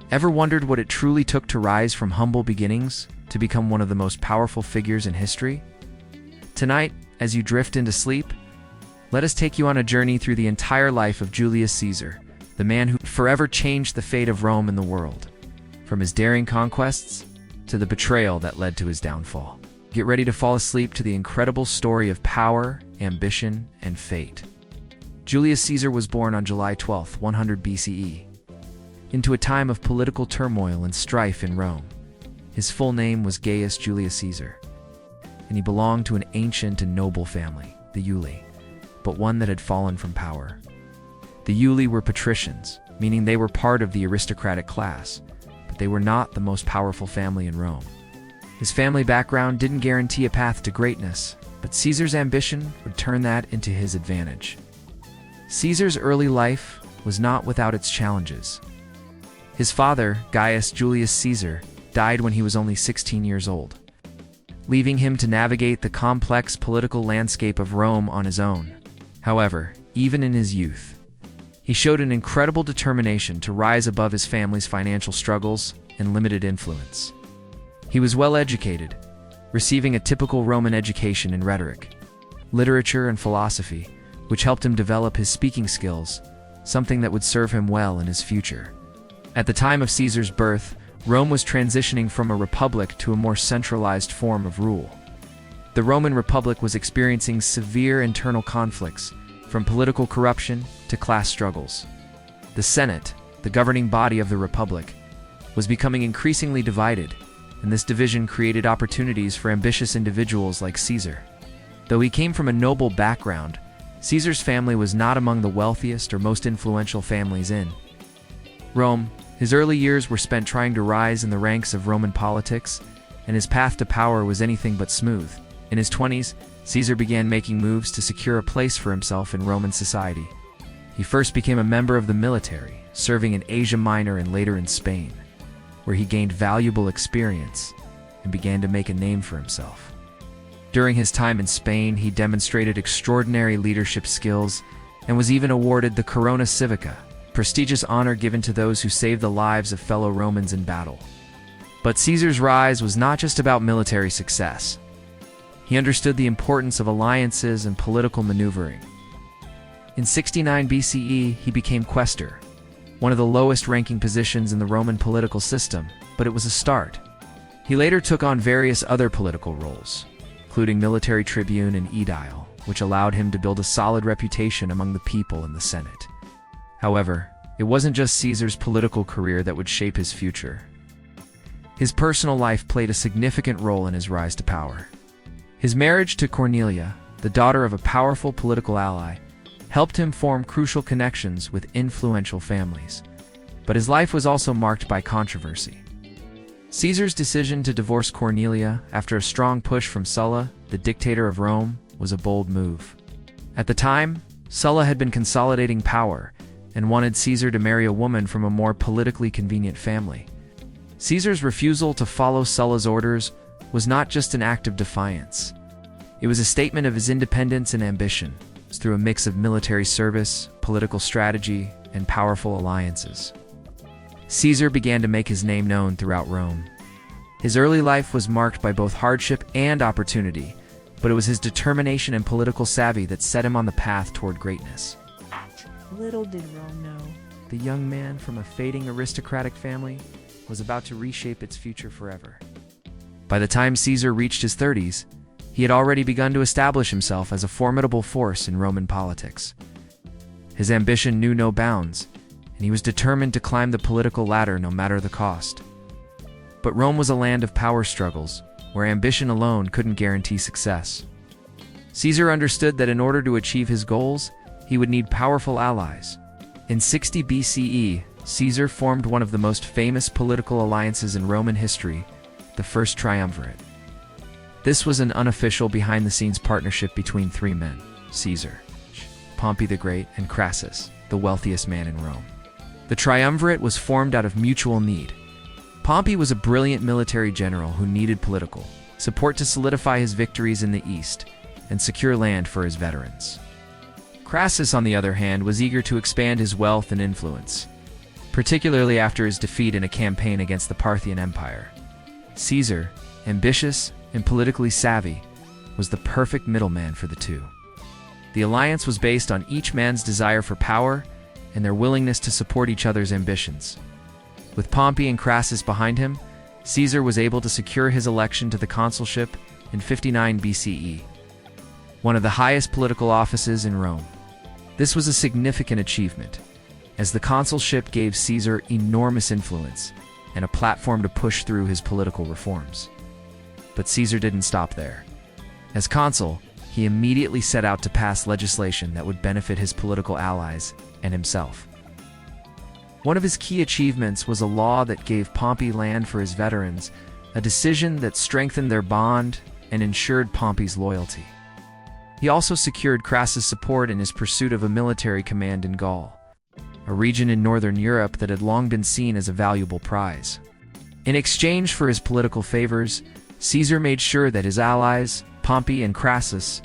Ever wondered what it truly took to rise from humble beginnings to become one of the most powerful figures in history? Tonight, as you drift into sleep, let us take you on a journey through the entire life of Julius Caesar, the man who forever changed the fate of Rome and the world, from his daring conquests to the betrayal that led to his downfall. Get ready to fall asleep to the incredible story of power, ambition, and fate. Julius Caesar was born on July 12, 100 BCE, into a time of political turmoil and strife in Rome. His full name was Gaius Julius Caesar, and he belonged to an ancient and noble family, the Iuli, but one that had fallen from power. The Iuli were patricians, meaning they were part of the aristocratic class, but they were not the most powerful family in Rome. His family background didn't guarantee a path to greatness, but Caesar's ambition would turn that into his advantage. Caesar's early life was not without its challenges. His father, Gaius Julius Caesar, died when he was only 16 years old, leaving him to navigate the complex political landscape of Rome on his own. However, even in his youth, he showed an incredible determination to rise above his family's financial struggles and limited influence. He was well educated, receiving a typical Roman education in rhetoric, literature, and philosophy, which helped him develop his speaking skills, something that would serve him well in his future. At the time of Caesar's birth, Rome was transitioning from a republic to a more centralized form of rule. The Roman Republic was experiencing severe internal conflicts, from political corruption to class struggles. The Senate, the governing body of the Republic, was becoming increasingly divided, and this division created opportunities for ambitious individuals like Caesar. Though he came from a noble background, Caesar's family was not among the wealthiest or most influential families in Rome. His early years were spent trying to rise in the ranks of Roman politics, and his path to power was anything but smooth. In his 20s, Caesar began making moves to secure a place for himself in Roman society. He first became a member of the military, serving in Asia Minor and later in Spain, where he gained valuable experience and began to make a name for himself. During his time in Spain, he demonstrated extraordinary leadership skills and was even awarded the Corona Civica, prestigious honor given to those who saved the lives of fellow Romans in battle. But Caesar's rise was not just about military success. He understood the importance of alliances and political maneuvering. In 69 BCE, he became quaestor, one of the lowest-ranking positions in the Roman political system, but it was a start. He later took on various other political roles, including military tribune and aedile, which allowed him to build a solid reputation among the people in the Senate. However, it wasn't just Caesar's political career that would shape his future. His personal life played a significant role in his rise to power. His marriage to Cornelia, the daughter of a powerful political ally, helped him form crucial connections with influential families. But his life was also marked by controversy. Caesar's decision to divorce Cornelia after a strong push from Sulla, the dictator of Rome, was a bold move. At the time, Sulla had been consolidating power and wanted Caesar to marry a woman from a more politically convenient family. Caesar's refusal to follow Sulla's orders was not just an act of defiance. It was a statement of his independence and ambition, through a mix of military service, political strategy, and powerful alliances. Caesar began to make his name known throughout Rome. His early life was marked by both hardship and opportunity, but it was his determination and political savvy that set him on the path toward greatness. Little did Rome know, The young man from a fading aristocratic family was about to reshape its future forever. By the time Caesar reached his 30s, he had already begun to establish himself as a formidable force in Roman politics. His ambition knew no bounds, and he was determined to climb the political ladder no matter the cost. But Rome was a land of power struggles, where ambition alone couldn't guarantee success. Caesar understood that in order to achieve his goals, he would need powerful allies. In 60 BCE, Caesar formed one of the most famous political alliances in Roman history, the First Triumvirate. This was an unofficial behind-the-scenes partnership between three men: Caesar, Pompey the Great, and Crassus, the wealthiest man in Rome. The triumvirate was formed out of mutual need. Pompey was a brilliant military general who needed political support to solidify his victories in the East and secure land for his veterans. Crassus, on the other hand, was eager to expand his wealth and influence, particularly after his defeat in a campaign against the Parthian Empire. Caesar, ambitious and politically savvy, was the perfect middleman for the two. The alliance was based on each man's desire for power and their willingness to support each other's ambitions. With Pompey and Crassus behind him, Caesar was able to secure his election to the consulship in 59 BCE, one of the highest political offices in Rome. This was a significant achievement, as the consulship gave Caesar enormous influence and a platform to push through his political reforms. But Caesar didn't stop there. As consul, he immediately set out to pass legislation that would benefit his political allies and himself. One of his key achievements was a law that gave Pompey land for his veterans, a decision that strengthened their bond and ensured Pompey's loyalty. He also secured Crassus' support in his pursuit of a military command in Gaul, a region in northern Europe that had long been seen as a valuable prize. In exchange for his political favors, Caesar made sure that his allies, Pompey and Crassus,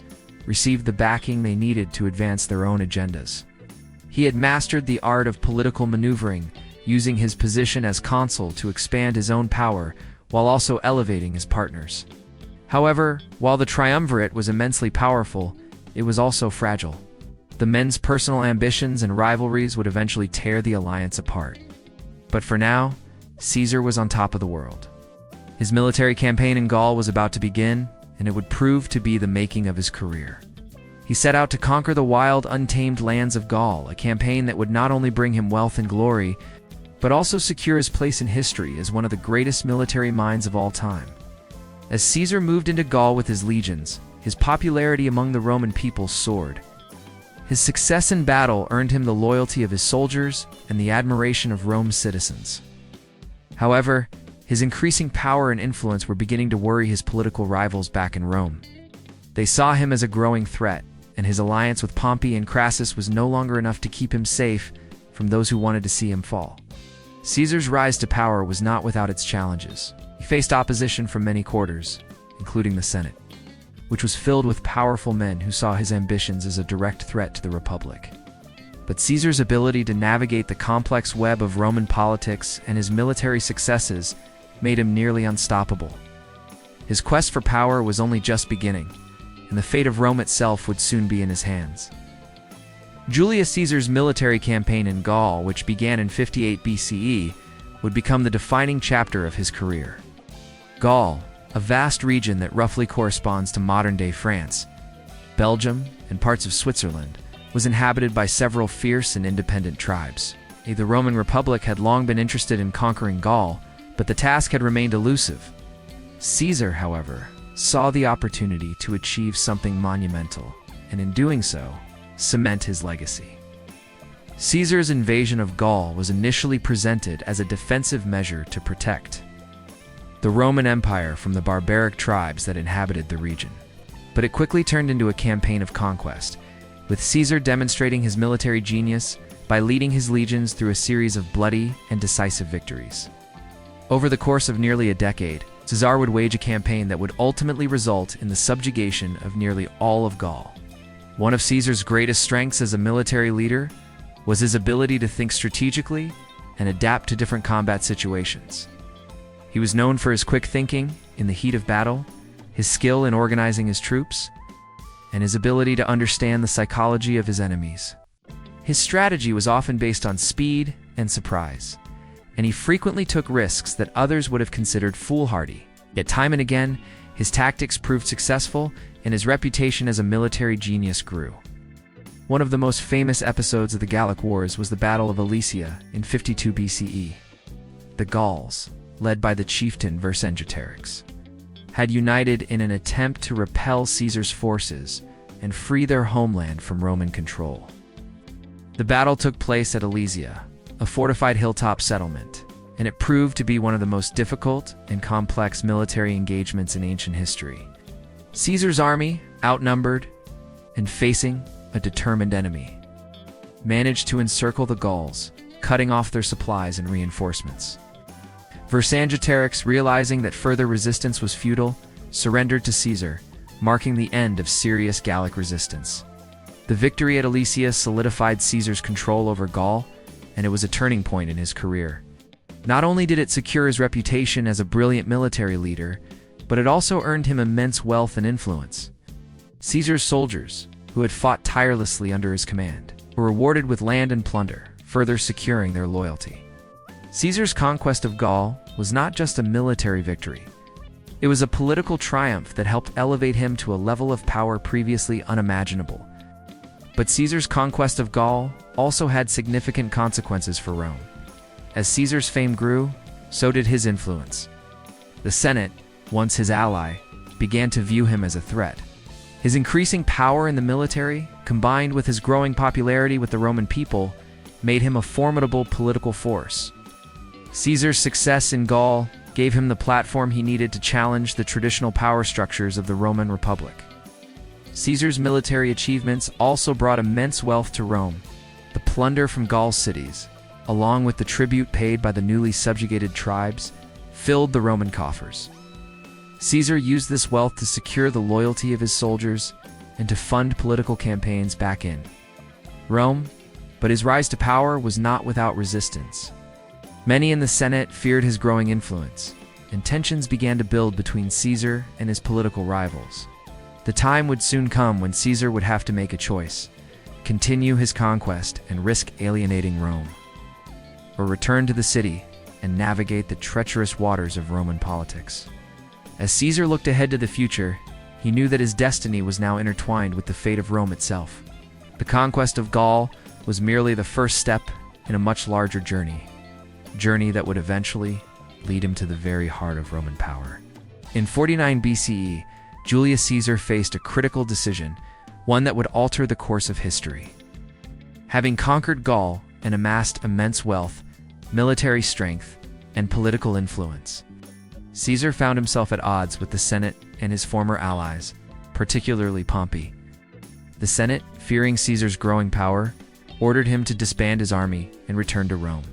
received the backing they needed to advance their own agendas. He had mastered the art of political maneuvering, using his position as consul to expand his own power while also elevating his partners. However, while the triumvirate was immensely powerful, it was also fragile. The men's personal ambitions and rivalries would eventually tear the alliance apart. But for now, Caesar was on top of the world. His military campaign in Gaul was about to begin, and it would prove to be the making of his career. He set out to conquer the wild, untamed lands of Gaul, a campaign that would not only bring him wealth and glory, but also secure his place in history as one of the greatest military minds of all time. As Caesar moved into Gaul with his legions, his popularity among the Roman people soared. His success in battle earned him the loyalty of his soldiers and the admiration of Rome's citizens. However, his increasing power and influence were beginning to worry his political rivals back in Rome. They saw him as a growing threat, and his alliance with Pompey and Crassus was no longer enough to keep him safe from those who wanted to see him fall. Caesar's rise to power was not without its challenges. He faced opposition from many quarters, including the Senate, which was filled with powerful men who saw his ambitions as a direct threat to the Republic. But Caesar's ability to navigate the complex web of Roman politics and his military successes made him nearly unstoppable. His quest for power was only just beginning, and the fate of Rome itself would soon be in his hands. Julius Caesar's military campaign in Gaul, which began in 58 BCE, would become the defining chapter of his career. Gaul, a vast region that roughly corresponds to modern-day France, Belgium, and parts of Switzerland, was inhabited by several fierce and independent tribes. The Roman Republic had long been interested in conquering Gaul, but the task had remained elusive. Caesar, however, saw the opportunity to achieve something monumental, and in doing so, cement his legacy. Caesar's invasion of Gaul was initially presented as a defensive measure to protect the Roman Empire from the barbaric tribes that inhabited the region. But it quickly turned into a campaign of conquest, with Caesar demonstrating his military genius by leading his legions through a series of bloody and decisive victories. Over the course of nearly a decade, Caesar would wage a campaign that would ultimately result in the subjugation of nearly all of Gaul. One of Caesar's greatest strengths as a military leader was his ability to think strategically and adapt to different combat situations. He was known for his quick thinking in the heat of battle, his skill in organizing his troops, and his ability to understand the psychology of his enemies. His strategy was often based on speed and surprise, and he frequently took risks that others would have considered foolhardy. Yet time and again, his tactics proved successful, and his reputation as a military genius grew. One of the most famous episodes of the Gallic Wars was the Battle of Alesia in 52 BCE. The Gauls, led by the chieftain Vercingetorix, had united in an attempt to repel Caesar's forces and free their homeland from Roman control. The battle took place at Alesia, a fortified hilltop settlement, and it proved to be one of the most difficult and complex military engagements in ancient history. Caesar's army, outnumbered and facing a determined enemy, managed to encircle the Gauls, cutting off their supplies and reinforcements. Vercingetorix, realizing that further resistance was futile, surrendered to Caesar, marking the end of serious Gallic resistance. The victory at Alesia solidified Caesar's control over Gaul, and it was a turning point in his career. Not only did it secure his reputation as a brilliant military leader, but it also earned him immense wealth and influence. Caesar's soldiers, who had fought tirelessly under his command, were rewarded with land and plunder, further securing their loyalty. Caesar's conquest of Gaul was not just a military victory. It was a political triumph that helped elevate him to a level of power previously unimaginable. But Caesar's conquest of Gaul also had significant consequences for Rome. As Caesar's fame grew, so did his influence. The Senate, once his ally, began to view him as a threat. His increasing power in the military, combined with his growing popularity with the Roman people, made him a formidable political force. Caesar's success in Gaul gave him the platform he needed to challenge the traditional power structures of the Roman Republic. Caesar's military achievements also brought immense wealth to Rome. The plunder from Gaul's cities, along with the tribute paid by the newly subjugated tribes, filled the Roman coffers. Caesar used this wealth to secure the loyalty of his soldiers and to fund political campaigns back in Rome, but his rise to power was not without resistance. Many in the Senate feared his growing influence, and tensions began to build between Caesar and his political rivals. The time would soon come when Caesar would have to make a choice: continue his conquest and risk alienating Rome, or return to the city and navigate the treacherous waters of Roman politics. As Caesar looked ahead to the future, he knew that his destiny was now intertwined with the fate of Rome itself. The conquest of Gaul was merely the first step in a much larger journey that would eventually lead him to the very heart of Roman power. In 49 BCE, Julius Caesar faced a critical decision, one that would alter the course of history. Having conquered Gaul and amassed immense wealth, military strength, and political influence, Caesar found himself at odds with the Senate and his former allies, particularly Pompey. The Senate, fearing Caesar's growing power, ordered him to disband his army and return to Rome.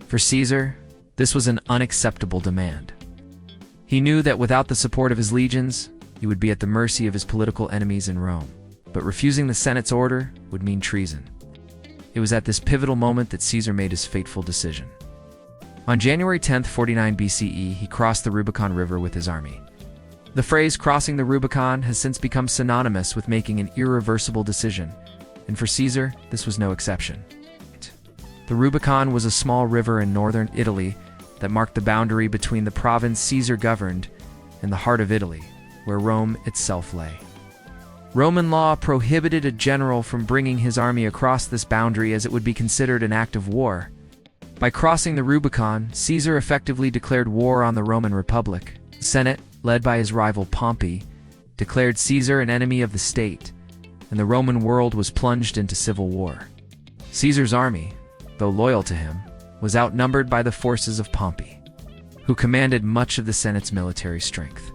For Caesar, this was an unacceptable demand. He knew that without the support of his legions, he would be at the mercy of his political enemies in Rome. But refusing the Senate's order would mean treason. It was at this pivotal moment that Caesar made his fateful decision. On January 10, 49 BCE, he crossed the Rubicon River with his army. The phrase "crossing the Rubicon" has since become synonymous with making an irreversible decision, and for Caesar, this was no exception. The Rubicon was a small river in northern Italy that marked the boundary between the province Caesar governed and the heart of Italy, where Rome itself lay. Roman law prohibited a general from bringing his army across this boundary, as it would be considered an act of war. By crossing the Rubicon, Caesar effectively declared war on the Roman Republic. The Senate, led by his rival Pompey, declared Caesar an enemy of the state, and the Roman world was plunged into civil war. Caesar's army, though loyal to him, was outnumbered by the forces of Pompey, who commanded much of the Senate's military strength.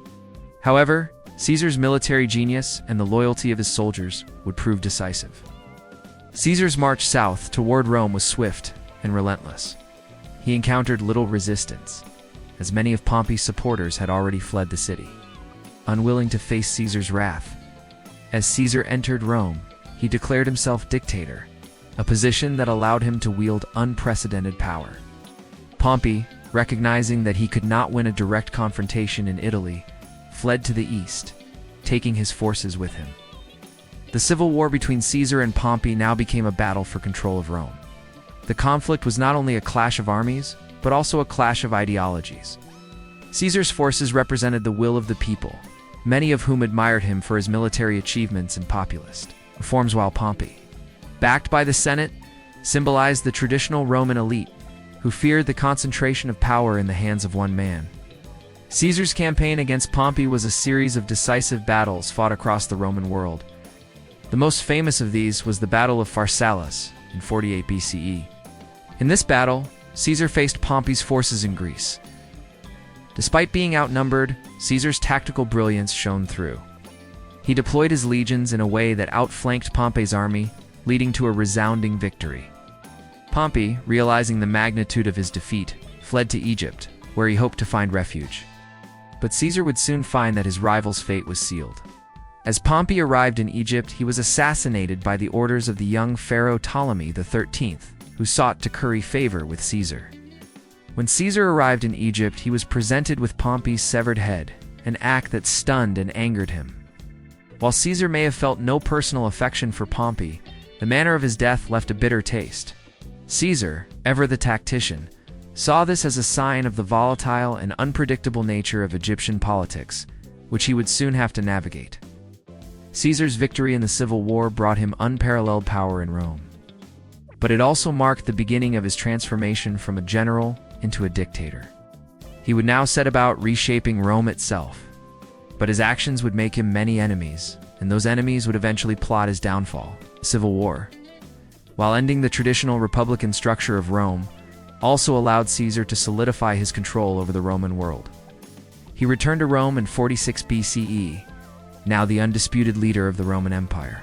However, Caesar's military genius and the loyalty of his soldiers would prove decisive. Caesar's march south toward Rome was swift and relentless. He encountered little resistance, as many of Pompey's supporters had already fled the city. Unwilling to face Caesar's wrath, as Caesar entered Rome, he declared himself dictator, a position that allowed him to wield unprecedented power. Pompey, recognizing that he could not win a direct confrontation in Italy, fled to the east, taking his forces with him. The civil war between Caesar and Pompey now became a battle for control of Rome. The conflict was not only a clash of armies, but also a clash of ideologies. Caesar's forces represented the will of the people, many of whom admired him for his military achievements and populist reforms, while Pompey, backed by the Senate, symbolized the traditional Roman elite, who feared the concentration of power in the hands of one man. Caesar's campaign against Pompey was a series of decisive battles fought across the Roman world. The most famous of these was the Battle of Pharsalus in 48 BCE. In this battle, Caesar faced Pompey's forces in Greece. Despite being outnumbered, Caesar's tactical brilliance shone through. He deployed his legions in a way that outflanked Pompey's army, leading to a resounding victory. Pompey, realizing the magnitude of his defeat, fled to Egypt, where he hoped to find refuge. But Caesar would soon find that his rival's fate was sealed. As Pompey arrived in Egypt, he was assassinated by the orders of the young pharaoh Ptolemy XIII, who who sought to curry favor with Caesar. When Caesar arrived in Egypt, he was presented with Pompey's severed head, an act that stunned and angered him. While Caesar may have felt no personal affection for Pompey, the manner of his death left a bitter taste. Caesar, ever the tactician, saw this as a sign of the volatile and unpredictable nature of Egyptian politics, which he would soon have to navigate. Caesar's victory in the civil war brought him unparalleled power in Rome. But it also marked the beginning of his transformation from a general into a dictator. He would now set about reshaping Rome itself. But his actions would make him many enemies, and those enemies would eventually plot his downfall, civil war. While ending the traditional republican structure of Rome, also allowed Caesar to solidify his control over the Roman world. He returned to Rome in 46 BCE, now the undisputed leader of the Roman Empire.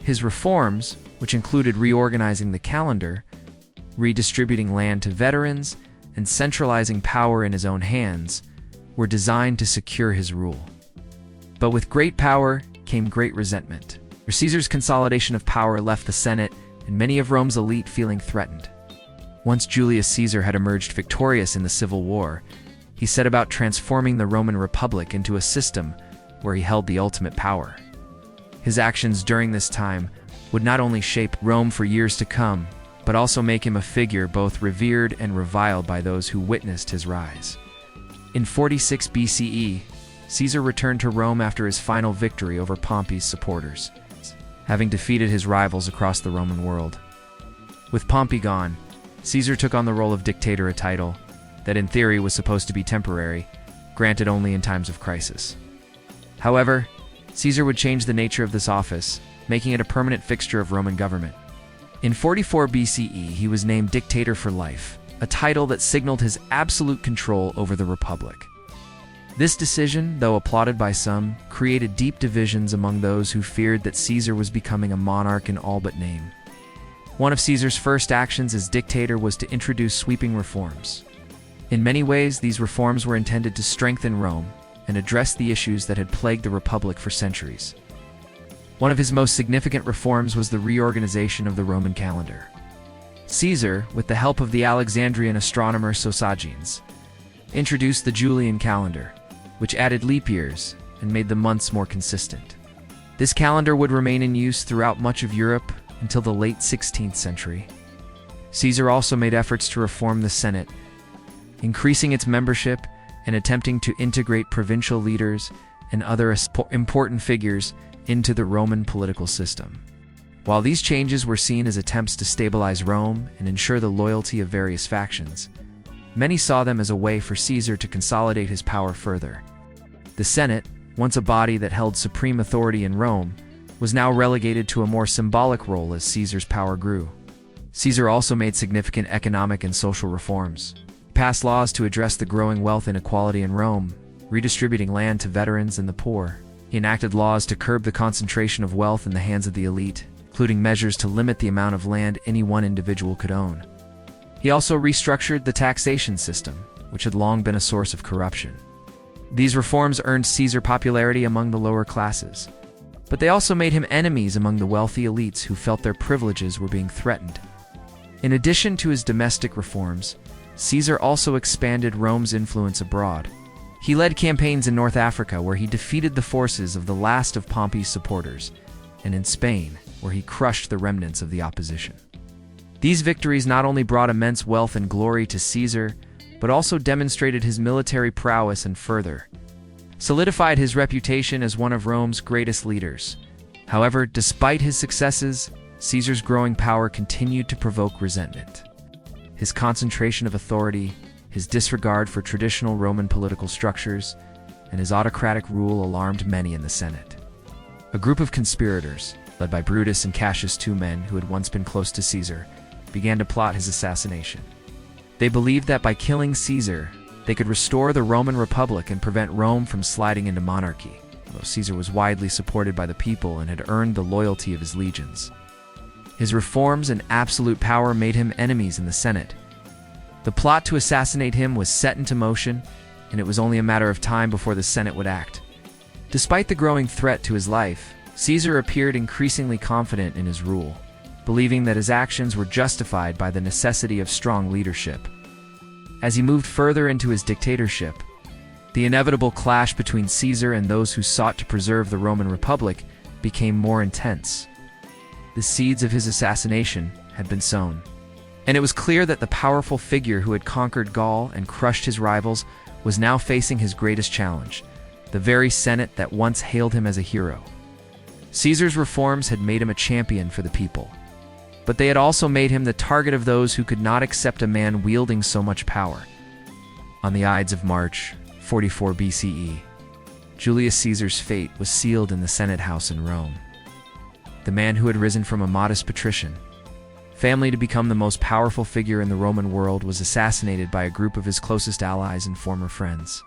His reforms, which included reorganizing the calendar, redistributing land to veterans, and centralizing power in his own hands, were designed to secure his rule. But with great power came great resentment. Caesar's consolidation of power left the Senate and many of Rome's elite feeling threatened. Once Julius Caesar had emerged victorious in the civil war, he set about transforming the Roman Republic into a system where he held the ultimate power. His actions during this time would not only shape Rome for years to come, but also make him a figure both revered and reviled by those who witnessed his rise. In 46 BCE, Caesar returned to Rome after his final victory over Pompey's supporters, having defeated his rivals across the Roman world. With Pompey gone, Caesar took on the role of dictator, a title that in theory was supposed to be temporary, granted only in times of crisis. However, Caesar would change the nature of this office, making it a permanent fixture of Roman government. In 44 BCE, he was named dictator for life, a title that signaled his absolute control over the Republic. This decision, though applauded by some, created deep divisions among those who feared that Caesar was becoming a monarch in all but name. One of Caesar's first actions as dictator was to introduce sweeping reforms. In many ways, these reforms were intended to strengthen Rome and address the issues that had plagued the Republic for centuries. One of his most significant reforms was the reorganization of the Roman calendar. Caesar, with the help of the Alexandrian astronomer Sosigenes, introduced the Julian calendar, which added leap years and made the months more consistent. This calendar would remain in use throughout much of Europe until the late 16th century. Caesar also made efforts to reform the Senate, increasing its membership and attempting to integrate provincial leaders and other important figures into the Roman political system. While these changes were seen as attempts to stabilize Rome and ensure the loyalty of various factions, many saw them as a way for Caesar to consolidate his power further. The Senate, once a body that held supreme authority in Rome, was now relegated to a more symbolic role as Caesar's power grew. Caesar also made significant economic and social reforms. He passed laws to address the growing wealth inequality in Rome, redistributing land to veterans and the poor. He enacted laws to curb the concentration of wealth in the hands of the elite, including measures to limit the amount of land any one individual could own. He also restructured the taxation system, which had long been a source of corruption. These reforms earned Caesar popularity among the lower classes, but they also made him enemies among the wealthy elites who felt their privileges were being threatened. In addition to his domestic reforms, Caesar also expanded Rome's influence abroad. He led campaigns in North Africa, where he defeated the forces of the last of Pompey's supporters, and in Spain, where he crushed the remnants of the opposition. These victories not only brought immense wealth and glory to Caesar, but also demonstrated his military prowess and further solidified his reputation as one of Rome's greatest leaders. However, despite his successes, Caesar's growing power continued to provoke resentment. His concentration of authority, his disregard for traditional Roman political structures, and his autocratic rule alarmed many in the Senate. A group of conspirators, led by Brutus and Cassius, two men who had once been close to Caesar, began to plot his assassination. They believed that by killing Caesar, they could restore the Roman Republic and prevent Rome from sliding into monarchy, although Caesar was widely supported by the people and had earned the loyalty of his legions. His reforms and absolute power made him enemies in the Senate. The plot to assassinate him was set into motion, and it was only a matter of time before the Senate would act. Despite the growing threat to his life, Caesar appeared increasingly confident in his rule. believing that his actions were justified by the necessity of strong leadership. As he moved further into his dictatorship, the inevitable clash between Caesar and those who sought to preserve the Roman Republic became more intense. The seeds of his assassination had been sown, and it was clear that the powerful figure who had conquered Gaul and crushed his rivals was now facing his greatest challenge, the very Senate that once hailed him as a hero. Caesar's reforms had made him a champion for the people, but they had also made him the target of those who could not accept a man wielding so much power. On the Ides of March, 44 BCE, Julius Caesar's fate was sealed in the Senate house in Rome. The man who had risen from a modest patrician family to become the most powerful figure in the Roman world was assassinated by a group of his closest allies and former friends.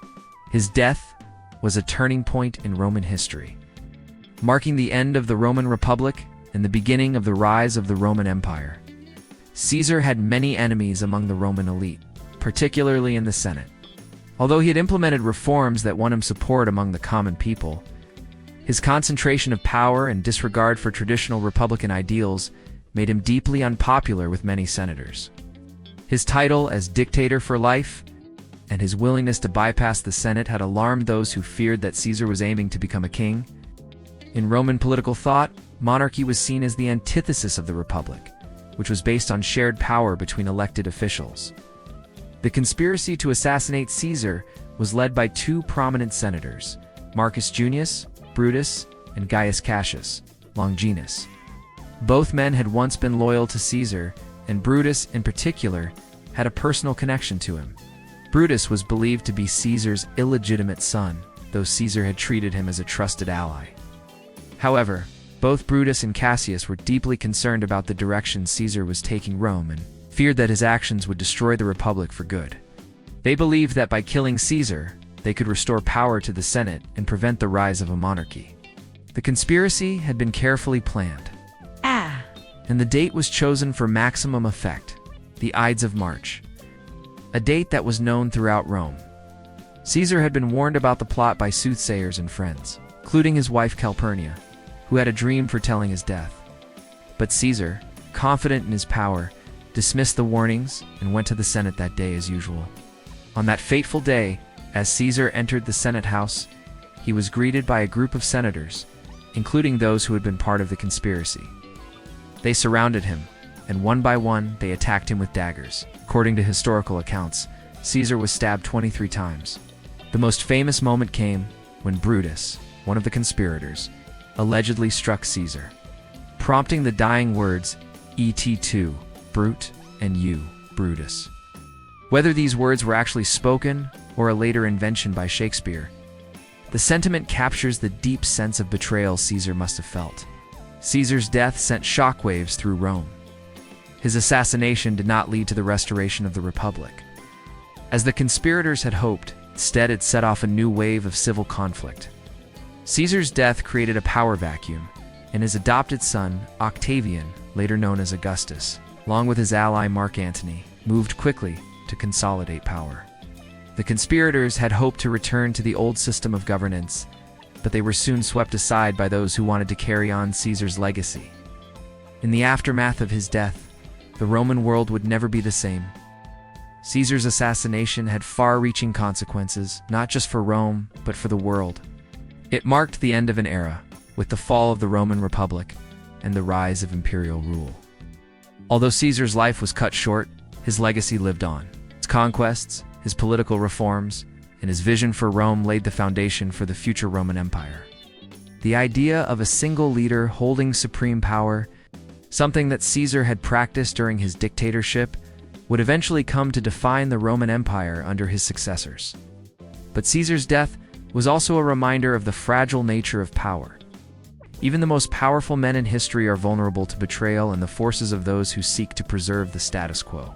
His death was a turning point in Roman history, marking the end of the Roman Republic and the beginning of the rise of the Roman Empire. Caesar had many enemies among the Roman elite, particularly in the Senate. Although he had implemented reforms that won him support among the common people, his concentration of power and disregard for traditional Republican ideals made him deeply unpopular with many senators. His title as dictator for life and his willingness to bypass the Senate had alarmed those who feared that Caesar was aiming to become a king. In Roman political thought, monarchy was seen as the antithesis of the Republic, which was based on shared power between elected officials. The conspiracy to assassinate Caesar was led by two prominent senators, Marcus Junius, Brutus, and Gaius Cassius, Longinus. Both men had once been loyal to Caesar, and Brutus, in particular, had a personal connection to him. Brutus was believed to be Caesar's illegitimate son, though Caesar had treated him as a trusted ally. However, both Brutus and Cassius were deeply concerned about the direction Caesar was taking Rome and feared that his actions would destroy the Republic for good. They believed that by killing Caesar, they could restore power to the Senate and prevent the rise of a monarchy. The conspiracy had been carefully planned, and the date was chosen for maximum effect, the Ides of March, a date that was known throughout Rome. Caesar had been warned about the plot by soothsayers and friends, including his wife Calpurnia, who had a dream foretelling his death. But Caesar, confident in his power, dismissed the warnings and went to the Senate that day as usual. On that fateful day, as Caesar entered the Senate house, he was greeted by a group of senators, including those who had been part of the conspiracy. They surrounded him, and one by one they attacked him with daggers. According to historical accounts, Caesar was stabbed 23 times. The most famous moment came when Brutus, one of the conspirators, allegedly struck Caesar, prompting the dying words, "Et tu, Brute, and you, Brutus." Whether these words were actually spoken or a later invention by Shakespeare, the sentiment captures the deep sense of betrayal Caesar must have felt. Caesar's death sent shockwaves through Rome. His assassination did not lead to the restoration of the Republic. As the conspirators had hoped, instead it set off a new wave of civil conflict. Caesar's death created a power vacuum, and his adopted son, Octavian, later known as Augustus, along with his ally Mark Antony, moved quickly to consolidate power. The conspirators had hoped to return to the old system of governance, but they were soon swept aside by those who wanted to carry on Caesar's legacy. In the aftermath of his death, the Roman world would never be the same. Caesar's assassination had far-reaching consequences, not just for Rome, but for the world. It marked the end of an era, with the fall of the Roman Republic and the rise of imperial rule. Although Caesar's life was cut short, his legacy lived on. His conquests, his political reforms, and his vision for Rome laid the foundation for the future Roman Empire. The idea of a single leader holding supreme power, something that Caesar had practiced during his dictatorship, would eventually come to define the Roman Empire under his successors. But Caesar's death was also a reminder of the fragile nature of power. Even the most powerful men in history are vulnerable to betrayal and the forces of those who seek to preserve the status quo.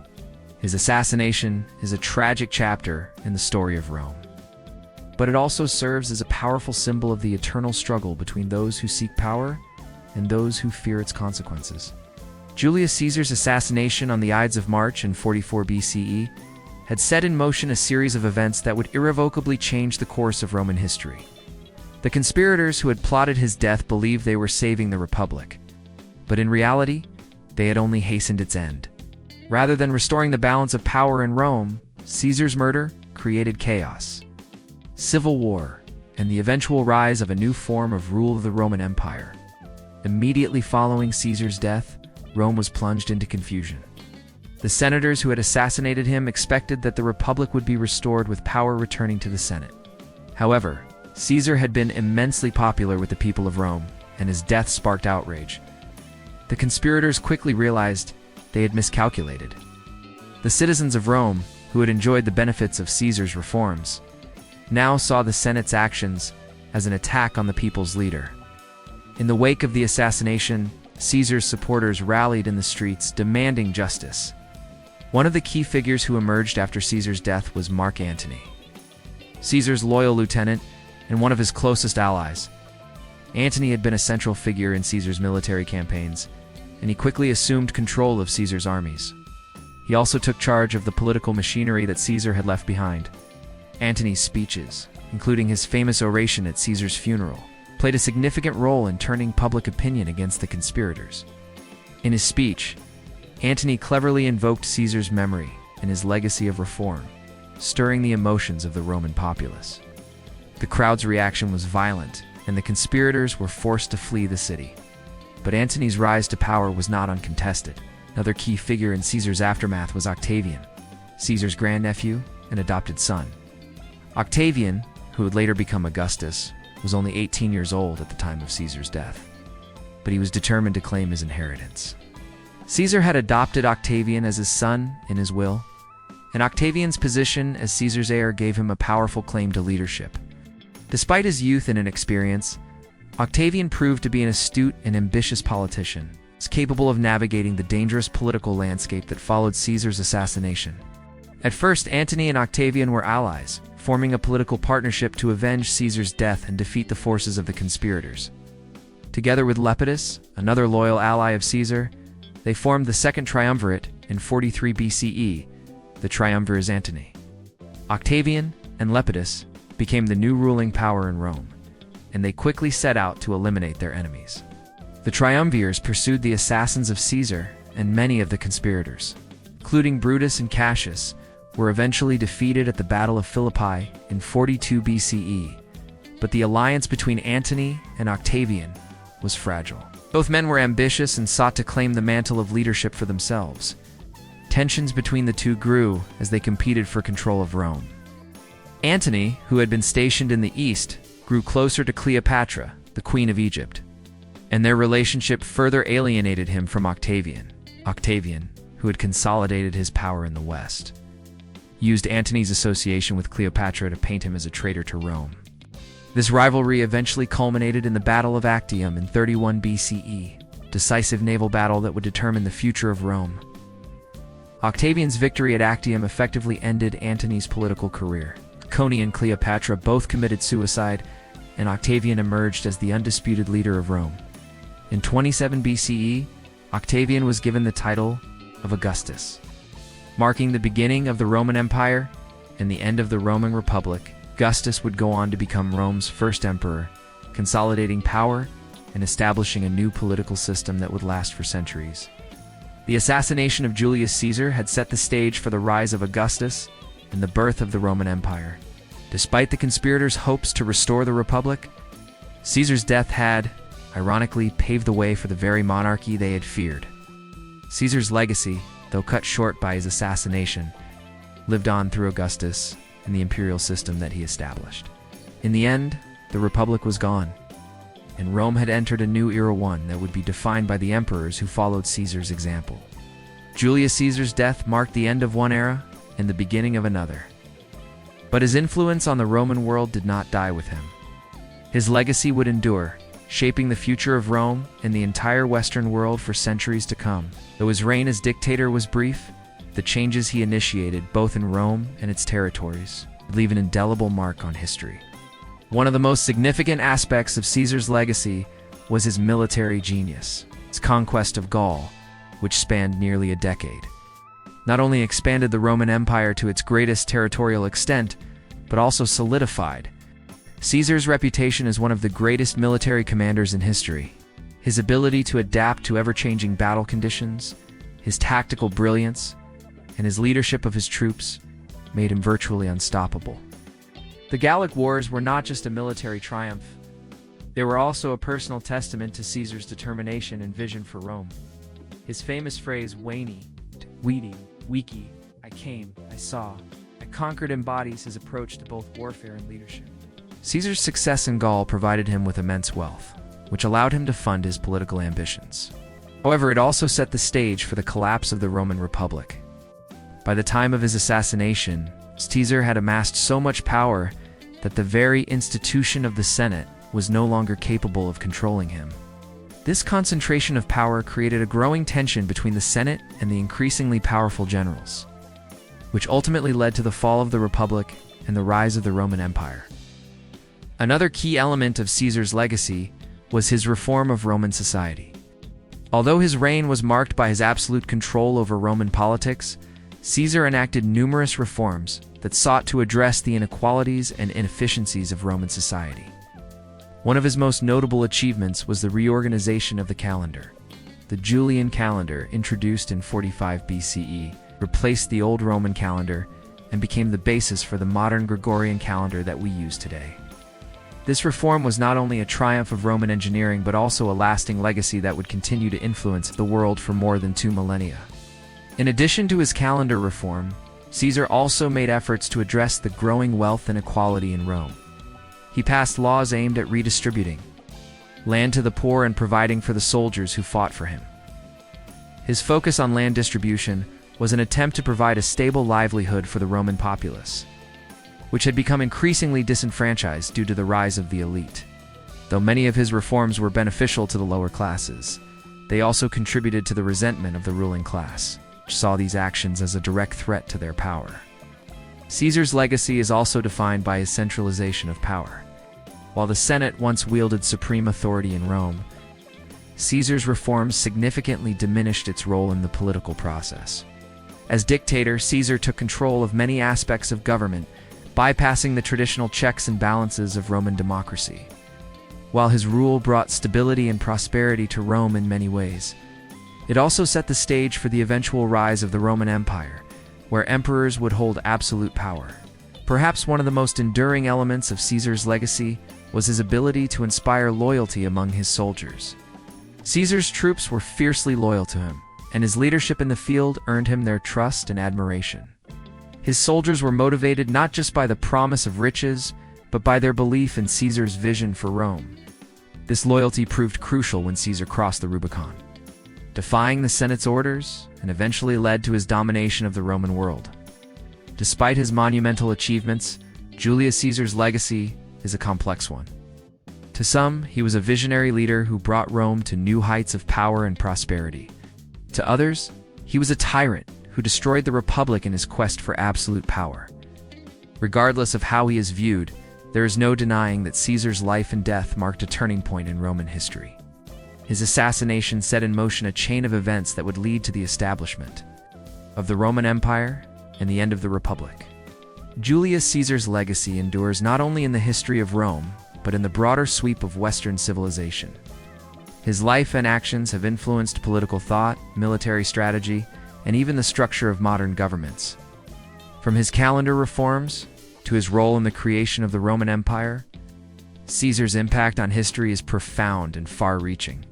His assassination is a tragic chapter in the story of Rome, but it also serves as a powerful symbol of the eternal struggle between those who seek power and those who fear its consequences. Julius Caesar's assassination on the Ides of March in 44 BCE had set in motion a series of events that would irrevocably change the course of Roman history. The conspirators who had plotted his death believed they were saving the Republic, but in reality, they had only hastened its end. Rather than restoring the balance of power in Rome, Caesar's murder created chaos, civil war, and the eventual rise of a new form of rule of the Roman Empire. Immediately following Caesar's death, Rome was plunged into confusion. The senators who had assassinated him expected that the Republic would be restored with power returning to the Senate. However, Caesar had been immensely popular with the people of Rome, and his death sparked outrage. The conspirators quickly realized they had miscalculated. The citizens of Rome, who had enjoyed the benefits of Caesar's reforms, now saw the Senate's actions as an attack on the people's leader. In the wake of the assassination, Caesar's supporters rallied in the streets demanding justice. One of the key figures who emerged after Caesar's death was Mark Antony, Caesar's loyal lieutenant and one of his closest allies. Antony had been a central figure in Caesar's military campaigns, and he quickly assumed control of Caesar's armies. He also took charge of the political machinery that Caesar had left behind. Antony's speeches, including his famous oration at Caesar's funeral, played a significant role in turning public opinion against the conspirators. In his speech, Antony cleverly invoked Caesar's memory and his legacy of reform, stirring the emotions of the Roman populace. The crowd's reaction was violent, and the conspirators were forced to flee the city. But Antony's rise to power was not uncontested. Another key figure in Caesar's aftermath was Octavian, Caesar's grandnephew and adopted son. Octavian, who would later become Augustus, was only 18 years old at the time of Caesar's death, but he was determined to claim his inheritance. Caesar had adopted Octavian as his son in his will, and Octavian's position as Caesar's heir gave him a powerful claim to leadership. Despite his youth and inexperience, Octavian proved to be an astute and ambitious politician, capable of navigating the dangerous political landscape that followed Caesar's assassination. At first, Antony and Octavian were allies, forming a political partnership to avenge Caesar's death and defeat the forces of the conspirators. Together with Lepidus, another loyal ally of Caesar, they formed the Second Triumvirate in 43 BCE, the Triumvirs Antony. Octavian and Lepidus became the new ruling power in Rome, and they quickly set out to eliminate their enemies. The Triumvirs pursued the assassins of Caesar, and many of the conspirators, including Brutus and Cassius, were eventually defeated at the Battle of Philippi in 42 BCE, but the alliance between Antony and Octavian was fragile. Both men were ambitious and sought to claim the mantle of leadership for themselves. Tensions between the two grew as they competed for control of Rome. Antony, who had been stationed in the east, grew closer to Cleopatra, the Queen of Egypt, and their relationship further alienated him from Octavian. Octavian, who had consolidated his power in the west, used Antony's association with Cleopatra to paint him as a traitor to Rome. This rivalry eventually culminated in the Battle of Actium in 31 BCE, a decisive naval battle that would determine the future of Rome. Octavian's victory at Actium effectively ended Antony's political career. Coney and Cleopatra both committed suicide, and Octavian emerged as the undisputed leader of Rome. In 27 BCE, Octavian was given the title of Augustus, marking the beginning of the Roman Empire and the end of the Roman Republic. Augustus would go on to become Rome's first emperor, consolidating power and establishing a new political system that would last for centuries. The assassination of Julius Caesar had set the stage for the rise of Augustus and the birth of the Roman Empire. Despite the conspirators' hopes to restore the Republic, Caesar's death had, ironically, paved the way for the very monarchy they had feared. Caesar's legacy, though cut short by his assassination, lived on through Augustus and the imperial system that he established. In the end, the Republic was gone, and Rome had entered a new era, one that would be defined by the emperors who followed Caesar's example. Julius Caesar's death marked the end of one era and the beginning of another. But his influence on the Roman world did not die with him. His legacy would endure, shaping the future of Rome and the entire Western world for centuries to come. Though his reign as dictator was brief, the changes he initiated, both in Rome and its territories, would leave an indelible mark on history. One of the most significant aspects of Caesar's legacy was his military genius. His conquest of Gaul, which spanned nearly a decade, not only expanded the Roman Empire to its greatest territorial extent, but also solidified Caesar's reputation as one of the greatest military commanders in history. His ability to adapt to ever-changing battle conditions, his tactical brilliance, and his leadership of his troops made him virtually unstoppable. The Gallic Wars were not just a military triumph. They were also a personal testament to Caesar's determination and vision for Rome. His famous phrase, "Veni, Vidi, I came, I saw, I conquered," embodies his approach to both warfare and leadership. Caesar's success in Gaul provided him with immense wealth, which allowed him to fund his political ambitions. However, it also set the stage for the collapse of the Roman Republic. By the time of his assassination, Caesar had amassed so much power that the very institution of the Senate was no longer capable of controlling him. This concentration of power created a growing tension between the Senate and the increasingly powerful generals, which ultimately led to the fall of the Republic and the rise of the Roman Empire. Another key element of Caesar's legacy was his reform of Roman society. Although his reign was marked by his absolute control over Roman politics, Caesar enacted numerous reforms that sought to address the inequalities and inefficiencies of Roman society. One of his most notable achievements was the reorganization of the calendar. The Julian calendar, introduced in 45 BCE, replaced the old Roman calendar and became the basis for the modern Gregorian calendar that we use today. This reform was not only a triumph of Roman engineering but also a lasting legacy that would continue to influence the world for more than 2 millennia. In addition to his calendar reform, Caesar also made efforts to address the growing wealth inequality in Rome. He passed laws aimed at redistributing land to the poor and providing for the soldiers who fought for him. His focus on land distribution was an attempt to provide a stable livelihood for the Roman populace, which had become increasingly disenfranchised due to the rise of the elite. Though many of his reforms were beneficial to the lower classes, they also contributed to the resentment of the ruling class, which saw these actions as a direct threat to their power. Caesar's legacy is also defined by his centralization of power. While the Senate once wielded supreme authority in Rome, Caesar's reforms significantly diminished its role in the political process. As dictator, Caesar took control of many aspects of government, bypassing the traditional checks and balances of Roman democracy. While his rule brought stability and prosperity to Rome in many ways, it also set the stage for the eventual rise of the Roman Empire, where emperors would hold absolute power. Perhaps one of the most enduring elements of Caesar's legacy was his ability to inspire loyalty among his soldiers. Caesar's troops were fiercely loyal to him, and his leadership in the field earned him their trust and admiration. His soldiers were motivated not just by the promise of riches, but by their belief in Caesar's vision for Rome. This loyalty proved crucial when Caesar crossed the Rubicon, defying the Senate's orders, and eventually led to his domination of the Roman world. Despite his monumental achievements, Julius Caesar's legacy is a complex one. To some, he was a visionary leader who brought Rome to new heights of power and prosperity. To others, he was a tyrant who destroyed the Republic in his quest for absolute power. Regardless of how he is viewed, there is no denying that Caesar's life and death marked a turning point in Roman history. His assassination set in motion a chain of events that would lead to the establishment of the Roman Empire and the end of the Republic. Julius Caesar's legacy endures not only in the history of Rome, but in the broader sweep of Western civilization. His life and actions have influenced political thought, military strategy, and even the structure of modern governments. From his calendar reforms to his role in the creation of the Roman Empire, Caesar's impact on history is profound and far-reaching.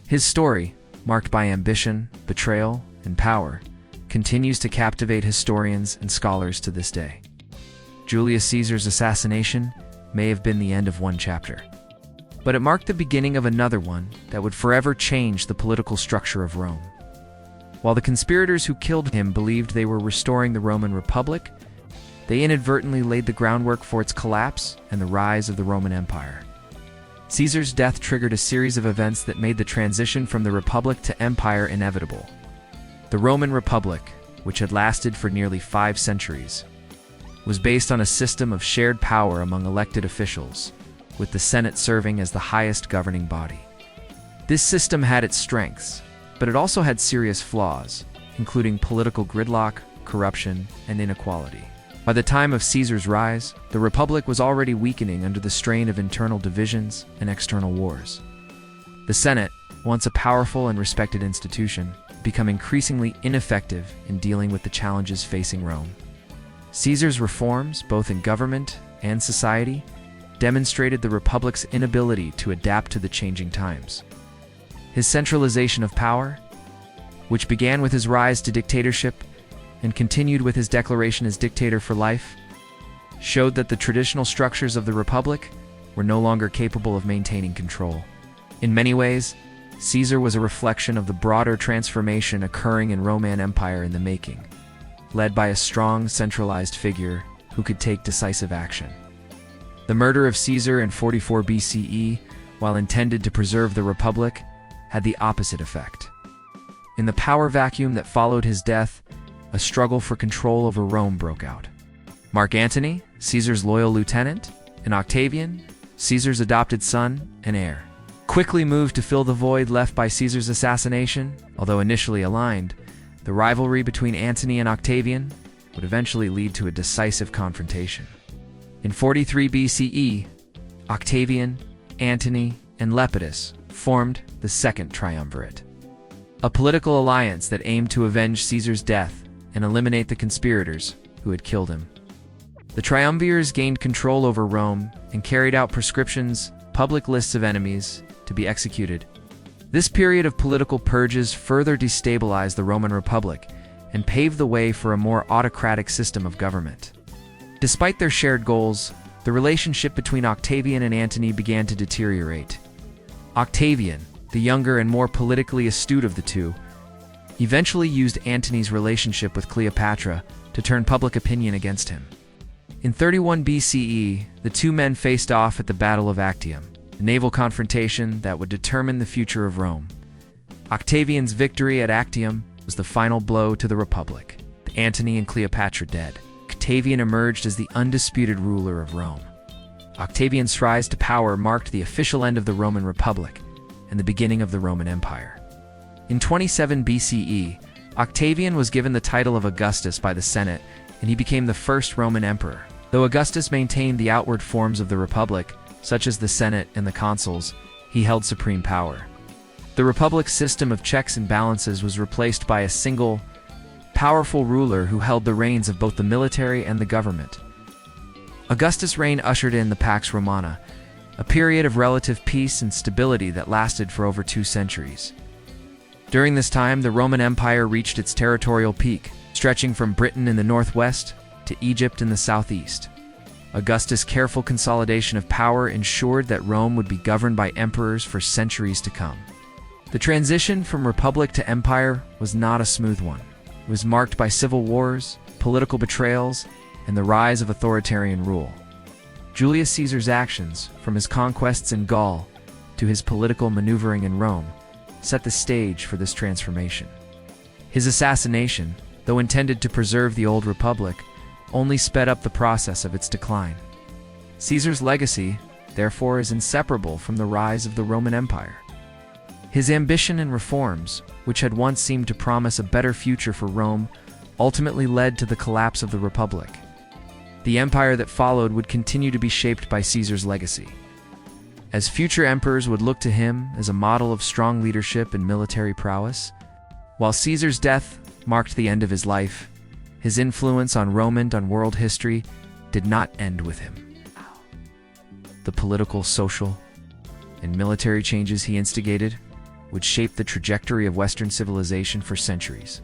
His story, marked by ambition, betrayal, and power, continues to captivate historians and scholars to this day. Julius Caesar's assassination may have been the end of one chapter, but it marked the beginning of another one that would forever change the political structure of Rome. While the conspirators who killed him believed they were restoring the Roman Republic, they inadvertently laid the groundwork for its collapse and the rise of the Roman Empire. Caesar's death triggered a series of events that made the transition from the Republic to Empire inevitable. The Roman Republic, which had lasted for nearly 5 centuries, was based on a system of shared power among elected officials, with the Senate serving as the highest governing body. This system had its strengths, but it also had serious flaws, including political gridlock, corruption, and inequality. By the time of Caesar's rise, the Republic was already weakening under the strain of internal divisions and external wars. The Senate, once a powerful and respected institution, became increasingly ineffective in dealing with the challenges facing Rome. Caesar's reforms, both in government and society, demonstrated the Republic's inability to adapt to the changing times. His centralization of power, which began with his rise to dictatorship and continued with his declaration as dictator for life, showed that the traditional structures of the Republic were no longer capable of maintaining control. In many ways, Caesar was a reflection of the broader transformation occurring in Roman Empire in the making, led by a strong, centralized figure who could take decisive action. The murder of Caesar in 44 BCE, while intended to preserve the Republic, had the opposite effect. In the power vacuum that followed his death, a struggle for control over Rome broke out. Mark Antony, Caesar's loyal lieutenant, and Octavian, Caesar's adopted son and heir, quickly moved to fill the void left by Caesar's assassination. Although initially aligned, the rivalry between Antony and Octavian would eventually lead to a decisive confrontation. In 43 BCE, Octavian, Antony, and Lepidus formed the Second Triumvirate, a political alliance that aimed to avenge Caesar's death and eliminate the conspirators who had killed him. The triumvirs gained control over Rome and carried out prescriptions, public lists of enemies, to be executed. This period of political purges further destabilized the Roman Republic and paved the way for a more autocratic system of government. Despite their shared goals, the relationship between Octavian and Antony began to deteriorate. Octavian, the younger and more politically astute of the two, eventually used Antony's relationship with Cleopatra to turn public opinion against him. In 31 BCE, the two men faced off at the Battle of Actium, a naval confrontation that would determine the future of Rome. Octavian's victory at Actium was the final blow to the Republic. With Antony and Cleopatra dead, Octavian emerged as the undisputed ruler of Rome. Octavian's rise to power marked the official end of the Roman Republic and the beginning of the Roman Empire. In 27 BCE, Octavian was given the title of Augustus by the Senate, and he became the first Roman emperor. Though Augustus maintained the outward forms of the Republic, such as the Senate and the consuls, he held supreme power. The Republic's system of checks and balances was replaced by a single, powerful ruler who held the reins of both the military and the government. Augustus' reign ushered in the Pax Romana, a period of relative peace and stability that lasted for over 2 centuries. During this time, the Roman Empire reached its territorial peak, stretching from Britain in the northwest to Egypt in the southeast. Augustus' careful consolidation of power ensured that Rome would be governed by emperors for centuries to come. The transition from republic to empire was not a smooth one. It was marked by civil wars, political betrayals, and the rise of authoritarian rule. Julius Caesar's actions, from his conquests in Gaul to his political maneuvering in Rome, set the stage for this transformation. His assassination, though intended to preserve the old republic, only sped up the process of its decline. Caesar's legacy, therefore, is inseparable from the rise of the Roman Empire. His ambition and reforms, which had once seemed to promise a better future for Rome, ultimately led to the collapse of the Republic. The empire that followed would continue to be shaped by Caesar's legacy, as future emperors would look to him as a model of strong leadership and military prowess. While Caesar's death marked the end of his life, his influence on Roman and world history did not end with him. The political, social, and military changes he instigated would shape the trajectory of Western civilization for centuries.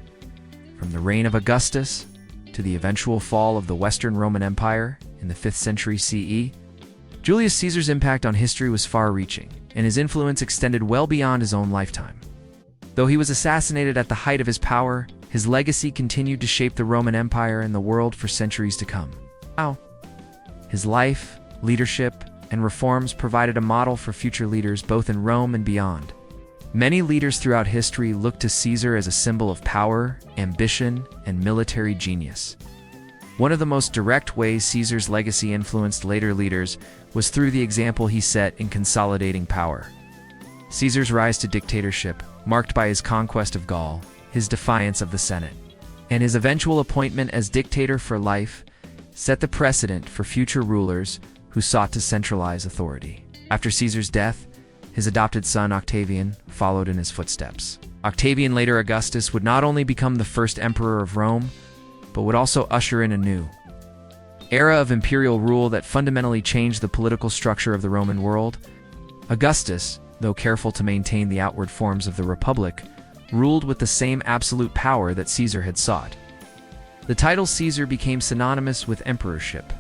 From the reign of Augustus to the eventual fall of the Western Roman Empire in the 5th century CE, Julius Caesar's impact on history was far-reaching, and his influence extended well beyond his own lifetime. Though he was assassinated at the height of his power, his legacy continued to shape the Roman Empire and the world for centuries to come. His life, leadership, and reforms provided a model for future leaders both in Rome and beyond. Many leaders throughout history looked to Caesar as a symbol of power, ambition, and military genius. One of the most direct ways Caesar's legacy influenced later leaders was through the example he set in consolidating power. Caesar's rise to dictatorship, marked by his conquest of Gaul, his defiance of the Senate, and his eventual appointment as dictator for life, set the precedent for future rulers who sought to centralize authority. After Caesar's death, His adopted son, Octavian, followed in his footsteps. Octavian, later Augustus, would not only become the first emperor of Rome, but would also usher in a new era of imperial rule that fundamentally changed the political structure of the Roman world. Augustus, though careful to maintain the outward forms of the Republic, ruled with the same absolute power that Caesar had sought. The title Caesar became synonymous with emperorship,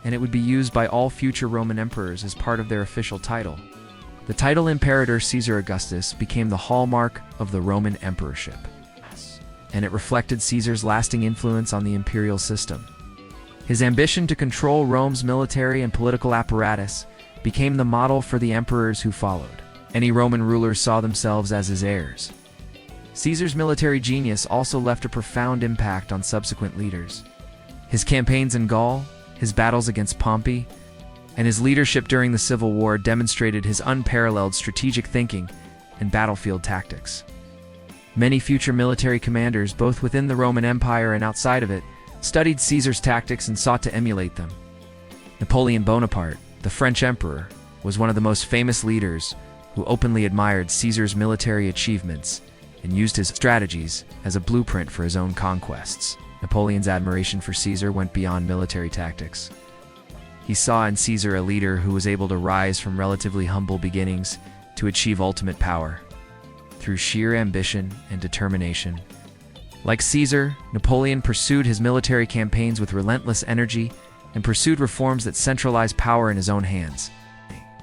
and it would be used by all future Roman emperors as part of their official title. The title Imperator Caesar Augustus became the hallmark of the Roman emperorship, and it reflected Caesar's lasting influence on the imperial system. His ambition to control Rome's military and political apparatus became the model for the emperors who followed. Any Roman rulers saw themselves as his heirs. Caesar's military genius also left a profound impact on subsequent leaders. His campaigns in Gaul, his battles against Pompey, and his leadership during the Civil War demonstrated his unparalleled strategic thinking and battlefield tactics. Many future military commanders, both within the Roman Empire and outside of it, studied Caesar's tactics and sought to emulate them. Napoleon Bonaparte, the French emperor, was one of the most famous leaders who openly admired Caesar's military achievements and used his strategies as a blueprint for his own conquests. Napoleon's admiration for Caesar went beyond military tactics. He saw in Caesar a leader who was able to rise from relatively humble beginnings to achieve ultimate power through sheer ambition and determination. Like Caesar, Napoleon pursued his military campaigns with relentless energy and pursued reforms that centralized power in his own hands.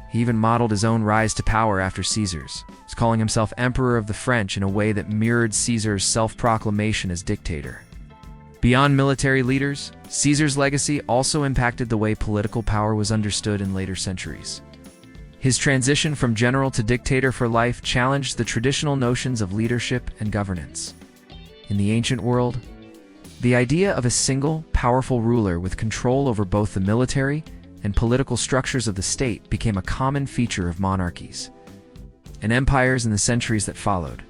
He even modeled his own rise to power after Caesar's, calling himself Emperor of the French in a way that mirrored Caesar's self-proclamation as dictator. Beyond military leaders, Caesar's legacy also impacted the way political power was understood in later centuries. His transition from general to dictator for life challenged the traditional notions of leadership and governance. In the ancient world, the idea of a single, powerful ruler with control over both the military and political structures of the state became a common feature of monarchies and empires in the centuries that followed.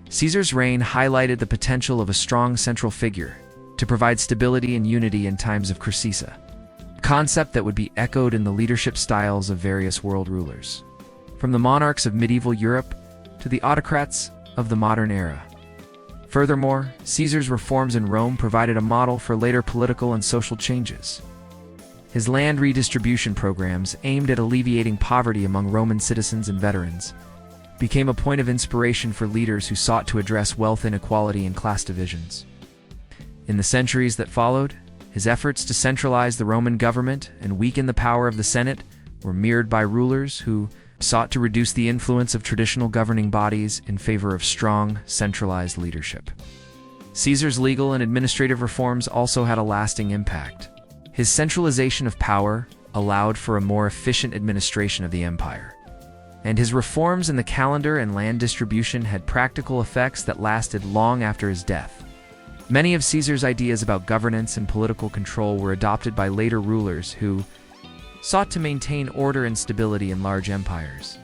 Caesar's reign highlighted the potential of a strong central figure to provide stability and unity in times of crisis, a concept that would be echoed in the leadership styles of various world rulers, from the monarchs of medieval Europe to the autocrats of the modern era. Furthermore, Caesar's reforms in Rome provided a model for later political and social changes. His land redistribution programs, aimed at alleviating poverty among Roman citizens and veterans, became a point of inspiration for leaders who sought to address wealth inequality and class divisions. In the centuries that followed, his efforts to centralize the Roman government and weaken the power of the Senate were mirrored by rulers who sought to reduce the influence of traditional governing bodies in favor of strong, centralized leadership. Caesar's legal and administrative reforms also had a lasting impact. His centralization of power allowed for a more efficient administration of the empire, and his reforms in the calendar and land distribution had practical effects that lasted long after his death. Many of Caesar's ideas about governance and political control were adopted by later rulers who sought to maintain order and stability in large empires.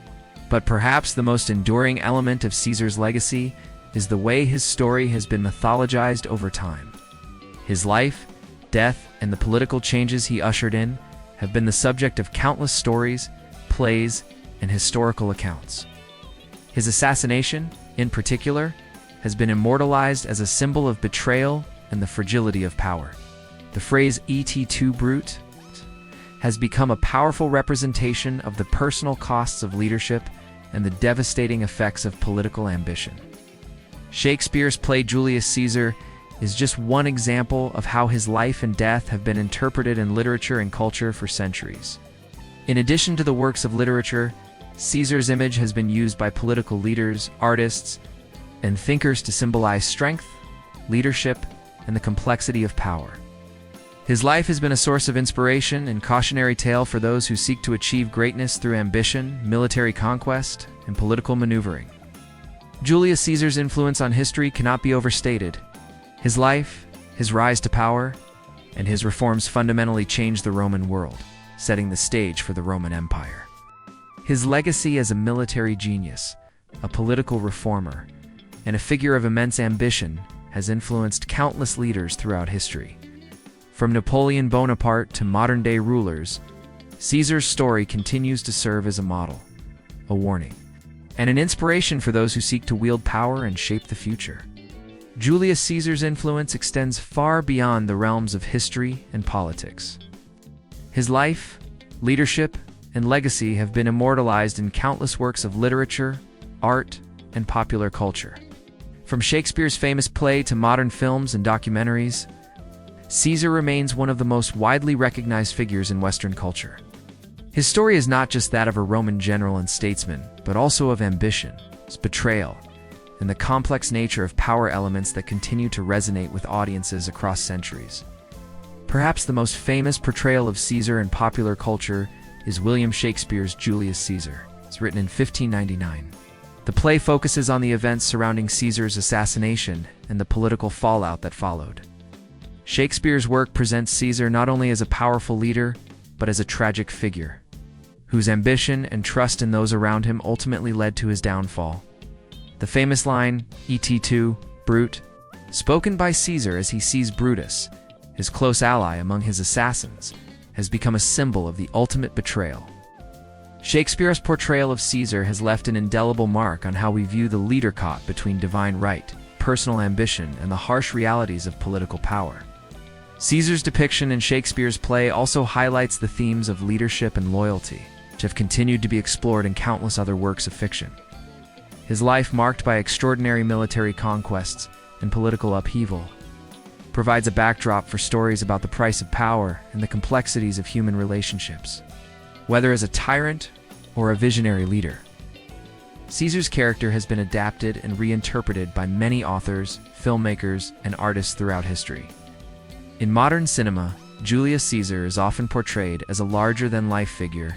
But perhaps the most enduring element of Caesar's legacy is the way his story has been mythologized over time. His life, death, and the political changes he ushered in have been the subject of countless stories, plays, and historical accounts. His assassination, in particular, has been immortalized as a symbol of betrayal and the fragility of power. The phrase "et tu, Brute" has become a powerful representation of the personal costs of leadership and the devastating effects of political ambition. Shakespeare's play Julius Caesar is just one example of how his life and death have been interpreted in literature and culture for centuries. In addition to the works of literature, Caesar's image has been used by political leaders, artists, and thinkers to symbolize strength, leadership, and the complexity of power. His life has been a source of inspiration and cautionary tale for those who seek to achieve greatness through ambition, military conquest, and political maneuvering. Julius Caesar's influence on history cannot be overstated. His life, his rise to power, and his reforms fundamentally changed the Roman world, setting the stage for the Roman Empire. His legacy as a military genius, a political reformer, and a figure of immense ambition has influenced countless leaders throughout history. From Napoleon Bonaparte to modern-day rulers, Caesar's story continues to serve as a model, a warning, and an inspiration for those who seek to wield power and shape the future. Julius Caesar's influence extends far beyond the realms of history and politics. His life, leadership, and legacy have been immortalized in countless works of literature, art, and popular culture. From Shakespeare's famous play to modern films and documentaries, Caesar remains one of the most widely recognized figures in Western culture. His story is not just that of a Roman general and statesman, but also of ambition, betrayal, and the complex nature of power elements that continue to resonate with audiences across centuries. Perhaps the most famous portrayal of Caesar in popular culture is William Shakespeare's Julius Caesar. It's written in 1599. The play focuses on the events surrounding Caesar's assassination and the political fallout that followed. Shakespeare's work presents Caesar not only as a powerful leader, but as a tragic figure, whose ambition and trust in those around him ultimately led to his downfall. The famous line, "Et Brute," spoken by Caesar as he sees Brutus, his close ally among his assassins, has become a symbol of the ultimate betrayal. Shakespeare's portrayal of Caesar has left an indelible mark on how we view the leader caught between divine right, personal ambition, and the harsh realities of political power. Caesar's depiction in Shakespeare's play also highlights the themes of leadership and loyalty, which have continued to be explored in countless other works of fiction. His life, marked by extraordinary military conquests and political upheaval, provides a backdrop for stories about the price of power and the complexities of human relationships. Whether as a tyrant or a visionary leader, Caesar's character has been adapted and reinterpreted by many authors, filmmakers, and artists throughout history. In modern cinema, Julius Caesar is often portrayed as a larger-than-life figure,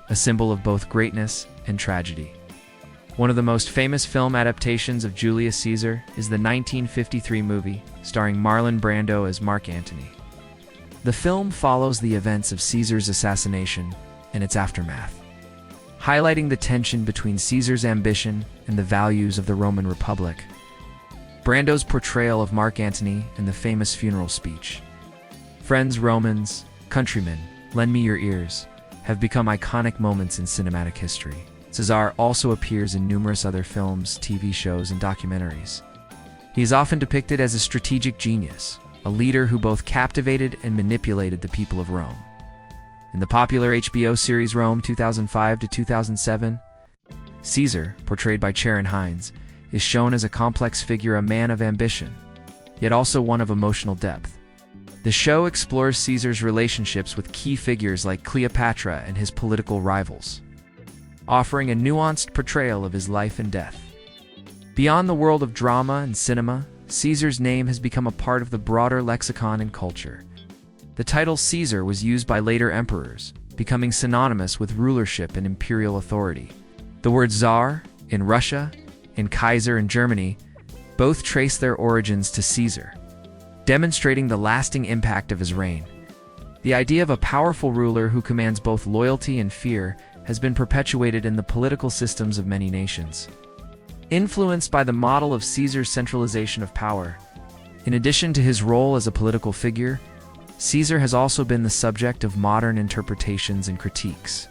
a symbol of both greatness and tragedy. One of the most famous film adaptations of Julius Caesar is the 1953 movie starring Marlon Brando as Mark Antony. The film follows the events of Caesar's assassination and its aftermath, highlighting the tension between Caesar's ambition and the values of the Roman Republic. Brando's portrayal of Mark Antony in the famous funeral speech, "Friends, Romans, countrymen, lend me your ears," have become iconic moments in cinematic history. Caesar also appears in numerous other films, TV shows, and documentaries. He is often depicted as a strategic genius, a leader who both captivated and manipulated the people of Rome. In the popular HBO series Rome 2005 to 2007, Caesar, portrayed by Sharon Hines, is shown as a complex figure, a man of ambition, yet also one of emotional depth. The show explores Caesar's relationships with key figures like Cleopatra and his political rivals, offering a nuanced portrayal of his life and death. Beyond the world of drama and cinema, Caesar's name has become a part of the broader lexicon and culture. The title Caesar was used by later emperors, becoming synonymous with rulership and imperial authority. The word Tsar in Russia and Kaiser in Germany both trace their origins to Caesar, demonstrating the lasting impact of his reign. The idea of a powerful ruler who commands both loyalty and fear has been perpetuated in the political systems of many nations. Influenced by the model of Caesar's centralization of power, in addition to his role as a political figure, Caesar has also been the subject of modern interpretations and critiques.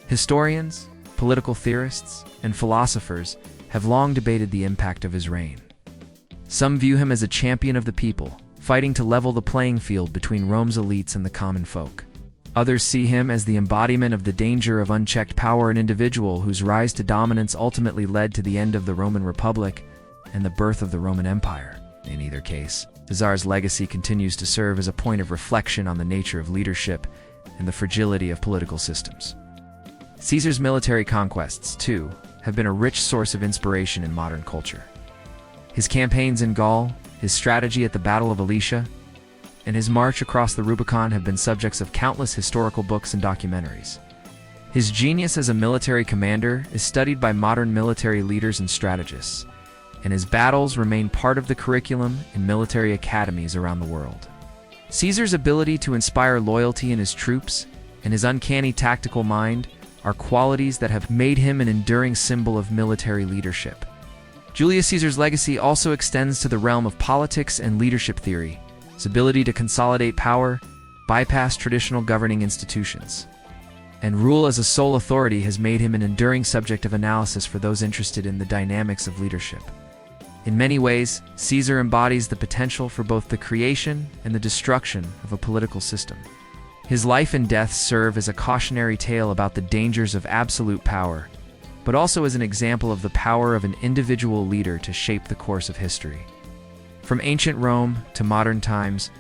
Historians, political theorists, and philosophers have long debated the impact of his reign. Some view him as a champion of the people, fighting to level the playing field between Rome's elites and the common folk. Others see him as the embodiment of the danger of unchecked power, an individual whose rise to dominance ultimately led to the end of the Roman Republic and the birth of the Roman Empire. In either case, Caesar's legacy continues to serve as a point of reflection on the nature of leadership and the fragility of political systems. Caesar's military conquests, too, have been a rich source of inspiration in modern culture. His campaigns in Gaul, his strategy at the Battle of Alesia, and his march across the Rubicon have been subjects of countless historical books and documentaries. His genius as a military commander is studied by modern military leaders and strategists, and his battles remain part of the curriculum in military academies around the world. Caesar's ability to inspire loyalty in his troops and his uncanny tactical mind are qualities that have made him an enduring symbol of military leadership. Julius Caesar's legacy also extends to the realm of politics and leadership theory. His ability to consolidate power, bypass traditional governing institutions, and rule as a sole authority has made him an enduring subject of analysis for those interested in the dynamics of leadership. In many ways, Caesar embodies the potential for both the creation and the destruction of a political system. His life and death serve as a cautionary tale about the dangers of absolute power, but also as an example of the power of an individual leader to shape the course of history. From ancient Rome to modern times,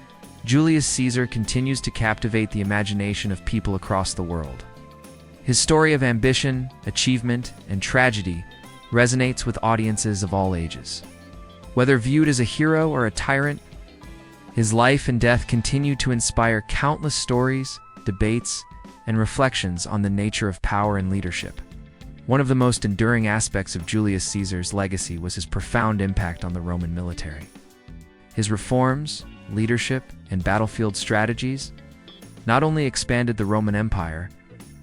Julius Caesar continues to captivate the imagination of people across the world. His story of ambition, achievement, and tragedy resonates with audiences of all ages. Whether viewed as a hero or a tyrant, his life and death continue to inspire countless stories, debates, and reflections on the nature of power and leadership. One of the most enduring aspects of Julius Caesar's legacy was his profound impact on the Roman military. His reforms, leadership, and battlefield strategies not only expanded the Roman Empire,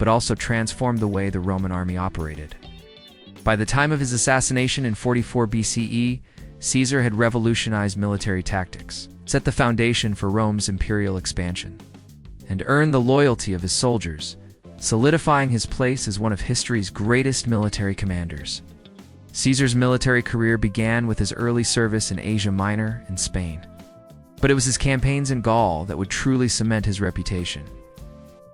but also transformed the way the Roman army operated. By the time of his assassination in 44 BCE, Caesar had revolutionized military tactics, set the foundation for Rome's imperial expansion, and earned the loyalty of his soldiers, solidifying his place as one of history's greatest military commanders. Caesar's military career began with his early service in Asia Minor and Spain, but it was his campaigns in Gaul that would truly cement his reputation.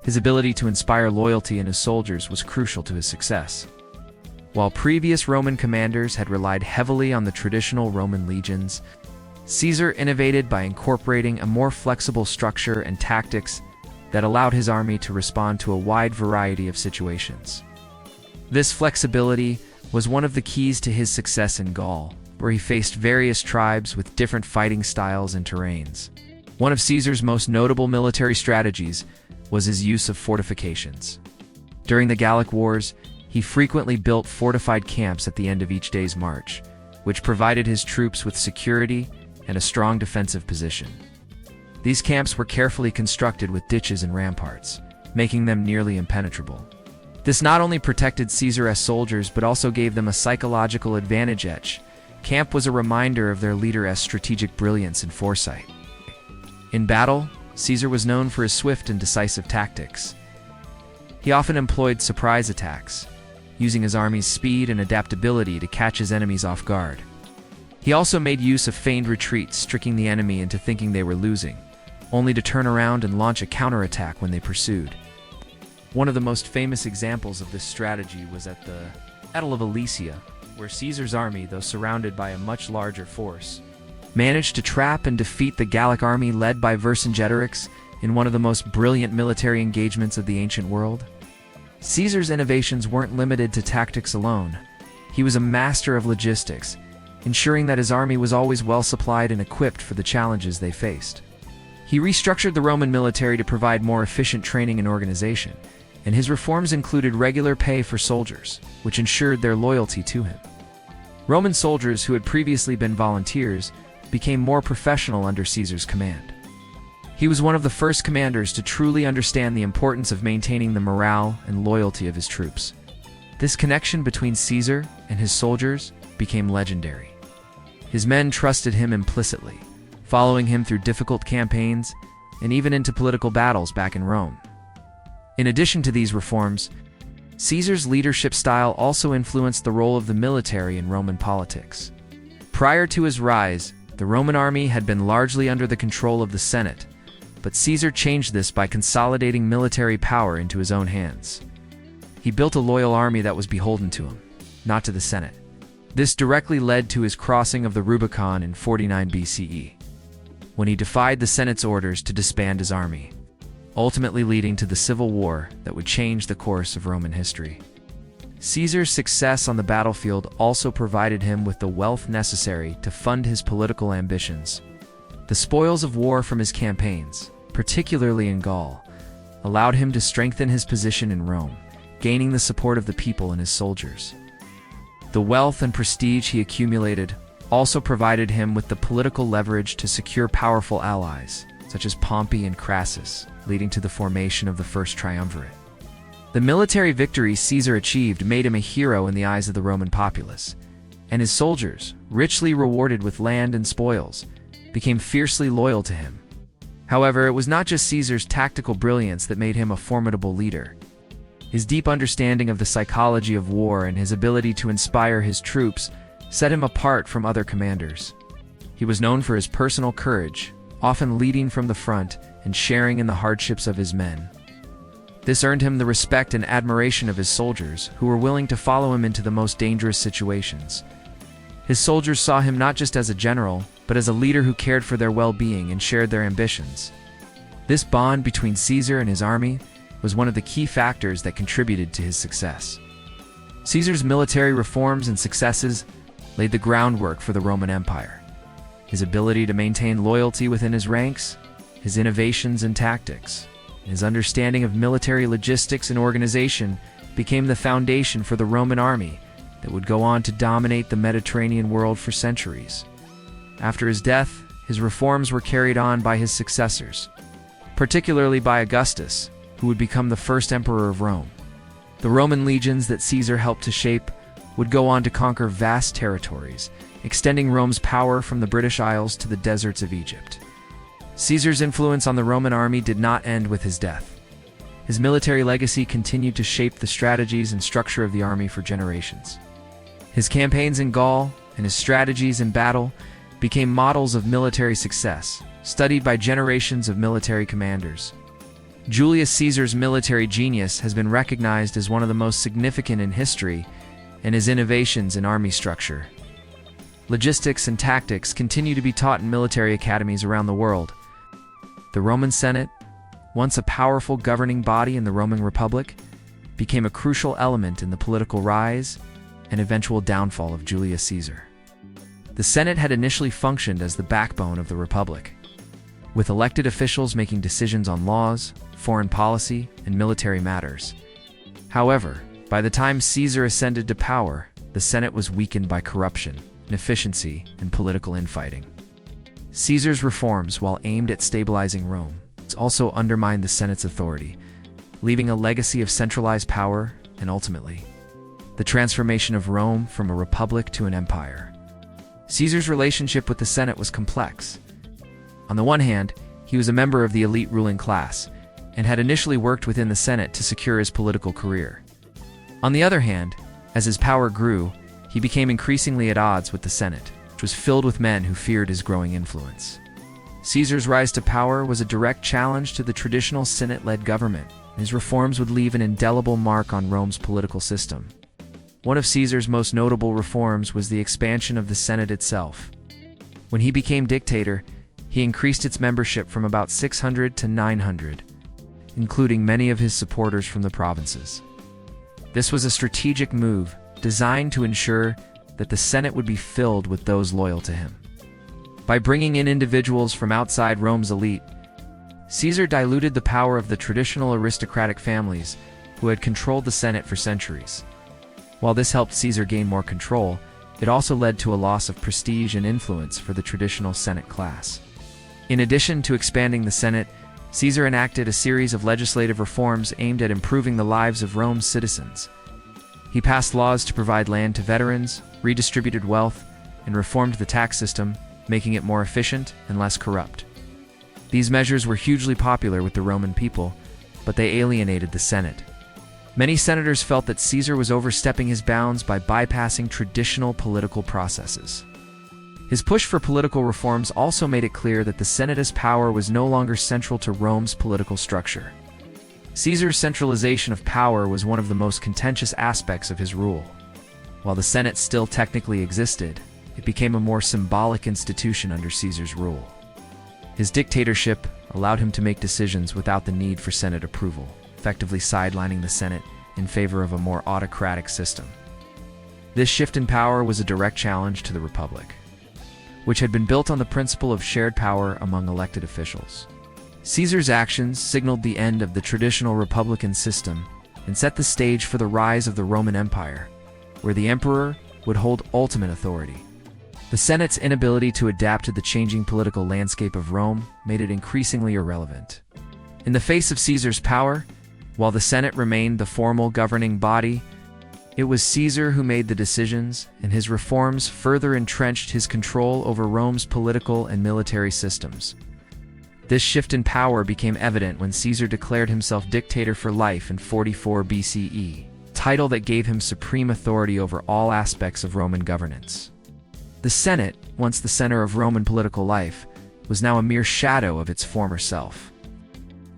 His ability to inspire loyalty in his soldiers was crucial to his success. While previous Roman commanders had relied heavily on the traditional Roman legions, Caesar innovated by incorporating a more flexible structure and tactics that allowed his army to respond to a wide variety of situations. This flexibility was one of the keys to his success in Gaul, where he faced various tribes with different fighting styles and terrains. One of Caesar's most notable military strategies was his use of fortifications. During the Gallic Wars, he frequently built fortified camps at the end of each day's march, which provided his troops with security and a strong defensive position. These camps were carefully constructed with ditches and ramparts, making them nearly impenetrable. This not only protected Caesar's soldiers but also gave them a psychological advantage edge. Camp was a reminder of their leader's strategic brilliance and foresight. In battle, Caesar was known for his swift and decisive tactics. He often employed surprise attacks, using his army's speed and adaptability to catch his enemies off guard. He also made use of feigned retreats, tricking the enemy into thinking they were losing, only to turn around and launch a counterattack when they pursued. One of the most famous examples of this strategy was at the Battle of Alesia, where Caesar's army, though surrounded by a much larger force, managed to trap and defeat the Gallic army led by Vercingetorix in one of the most brilliant military engagements of the ancient world. Caesar's innovations weren't limited to tactics alone. He was a master of logistics, ensuring that his army was always well supplied and equipped for the challenges they faced. He restructured the Roman military to provide more efficient training and organization, and his reforms included regular pay for soldiers, which ensured their loyalty to him. Roman soldiers who had previously been volunteers became more professional under Caesar's command. He was one of the first commanders to truly understand the importance of maintaining the morale and loyalty of his troops. This connection between Caesar and his soldiers became legendary. His men trusted him implicitly, following him through difficult campaigns and even into political battles back in Rome. In addition to these reforms, Caesar's leadership style also influenced the role of the military in Roman politics. Prior to his rise, the Roman army had been largely under the control of the Senate, but Caesar changed this by consolidating military power into his own hands. He built a loyal army that was beholden to him, not to the Senate. This directly led to his crossing of the Rubicon in 49 BCE, when he defied the Senate's orders to disband his army, ultimately leading to the civil war that would change the course of Roman history. Caesar's success on the battlefield also provided him with the wealth necessary to fund his political ambitions. The spoils of war from his campaigns, particularly in Gaul, allowed him to strengthen his position in Rome, gaining the support of the people and his soldiers. The wealth and prestige he accumulated also provided him with the political leverage to secure powerful allies, such as Pompey and Crassus, leading to the formation of the First Triumvirate. The military victories Caesar achieved made him a hero in the eyes of the Roman populace, and his soldiers, richly rewarded with land and spoils, became fiercely loyal to him. However, it was not just Caesar's tactical brilliance that made him a formidable leader. His deep understanding of the psychology of war and his ability to inspire his troops set him apart from other commanders. He was known for his personal courage, often leading from the front and sharing in the hardships of his men. This earned him the respect and admiration of his soldiers, who were willing to follow him into the most dangerous situations. His soldiers saw him not just as a general, but as a leader who cared for their well-being and shared their ambitions. This bond between Caesar and his army was one of the key factors that contributed to his success. Caesar's military reforms and successes laid the groundwork for the Roman Empire. His ability to maintain loyalty within his ranks, his innovations and tactics, and his understanding of military logistics and organization became the foundation for the Roman army that would go on to dominate the Mediterranean world for centuries. After his death, his reforms were carried on by his successors, particularly by Augustus, who would become the first emperor of Rome. The Roman legions that Caesar helped to shape would go on to conquer vast territories, extending Rome's power from the British Isles to the deserts of Egypt. Caesar's influence on the Roman army did not end with his death. His military legacy continued to shape the strategies and structure of the army for generations. His campaigns in Gaul and his strategies in battle became models of military success, studied by generations of military commanders. Julius Caesar's military genius has been recognized as one of the most significant in history, and his innovations in army structure, logistics, and tactics continue to be taught in military academies around the world. The Roman Senate, once a powerful governing body in the Roman Republic, became a crucial element in the political rise and eventual downfall of Julius Caesar. The Senate had initially functioned as the backbone of the Republic, with elected officials making decisions on laws, foreign policy, and military matters. However, by the time Caesar ascended to power, the Senate was weakened by corruption, inefficiency, and political infighting. Caesar's reforms, while aimed at stabilizing Rome, also undermined the Senate's authority, leaving a legacy of centralized power and, ultimately, the transformation of Rome from a republic to an empire. Caesar's relationship with the Senate was complex. On the one hand, he was a member of the elite ruling class and had initially worked within the Senate to secure his political career. On the other hand, as his power grew, he became increasingly at odds with the Senate, which was filled with men who feared his growing influence. Caesar's rise to power was a direct challenge to the traditional Senate-led government, and his reforms would leave an indelible mark on Rome's political system. One of Caesar's most notable reforms was the expansion of the Senate itself. When he became dictator, he increased its membership from about 600 to 900, including many of his supporters from the provinces. This was a strategic move designed to ensure that the Senate would be filled with those loyal to him. By bringing in individuals from outside Rome's elite, Caesar diluted the power of the traditional aristocratic families who had controlled the Senate for centuries. While this helped Caesar gain more control, it also led to a loss of prestige and influence for the traditional Senate class. In addition to expanding the Senate, Caesar enacted a series of legislative reforms aimed at improving the lives of Rome's citizens. He passed laws to provide land to veterans, redistributed wealth, and reformed the tax system, making it more efficient and less corrupt. These measures were hugely popular with the Roman people, but they alienated the Senate. Many senators felt that Caesar was overstepping his bounds by bypassing traditional political processes. His push for political reforms also made it clear that the Senate's power was no longer central to Rome's political structure. Caesar's centralization of power was one of the most contentious aspects of his rule. While the Senate still technically existed, it became a more symbolic institution under Caesar's rule. His dictatorship allowed him to make decisions without the need for Senate approval, effectively sidelining the Senate in favor of a more autocratic system. This shift in power was a direct challenge to the Republic, which had been built on the principle of shared power among elected officials. Caesar's actions signaled the end of the traditional republican system and set the stage for the rise of the Roman Empire, where the emperor would hold ultimate authority. The Senate's inability to adapt to the changing political landscape of Rome made it increasingly irrelevant. In the face of Caesar's power, while the Senate remained the formal governing body, it was Caesar who made the decisions, and his reforms further entrenched his control over Rome's political and military systems. This shift in power became evident when Caesar declared himself dictator for life in 44 BCE, a title that gave him supreme authority over all aspects of Roman governance. The Senate, once the center of Roman political life, was now a mere shadow of its former self.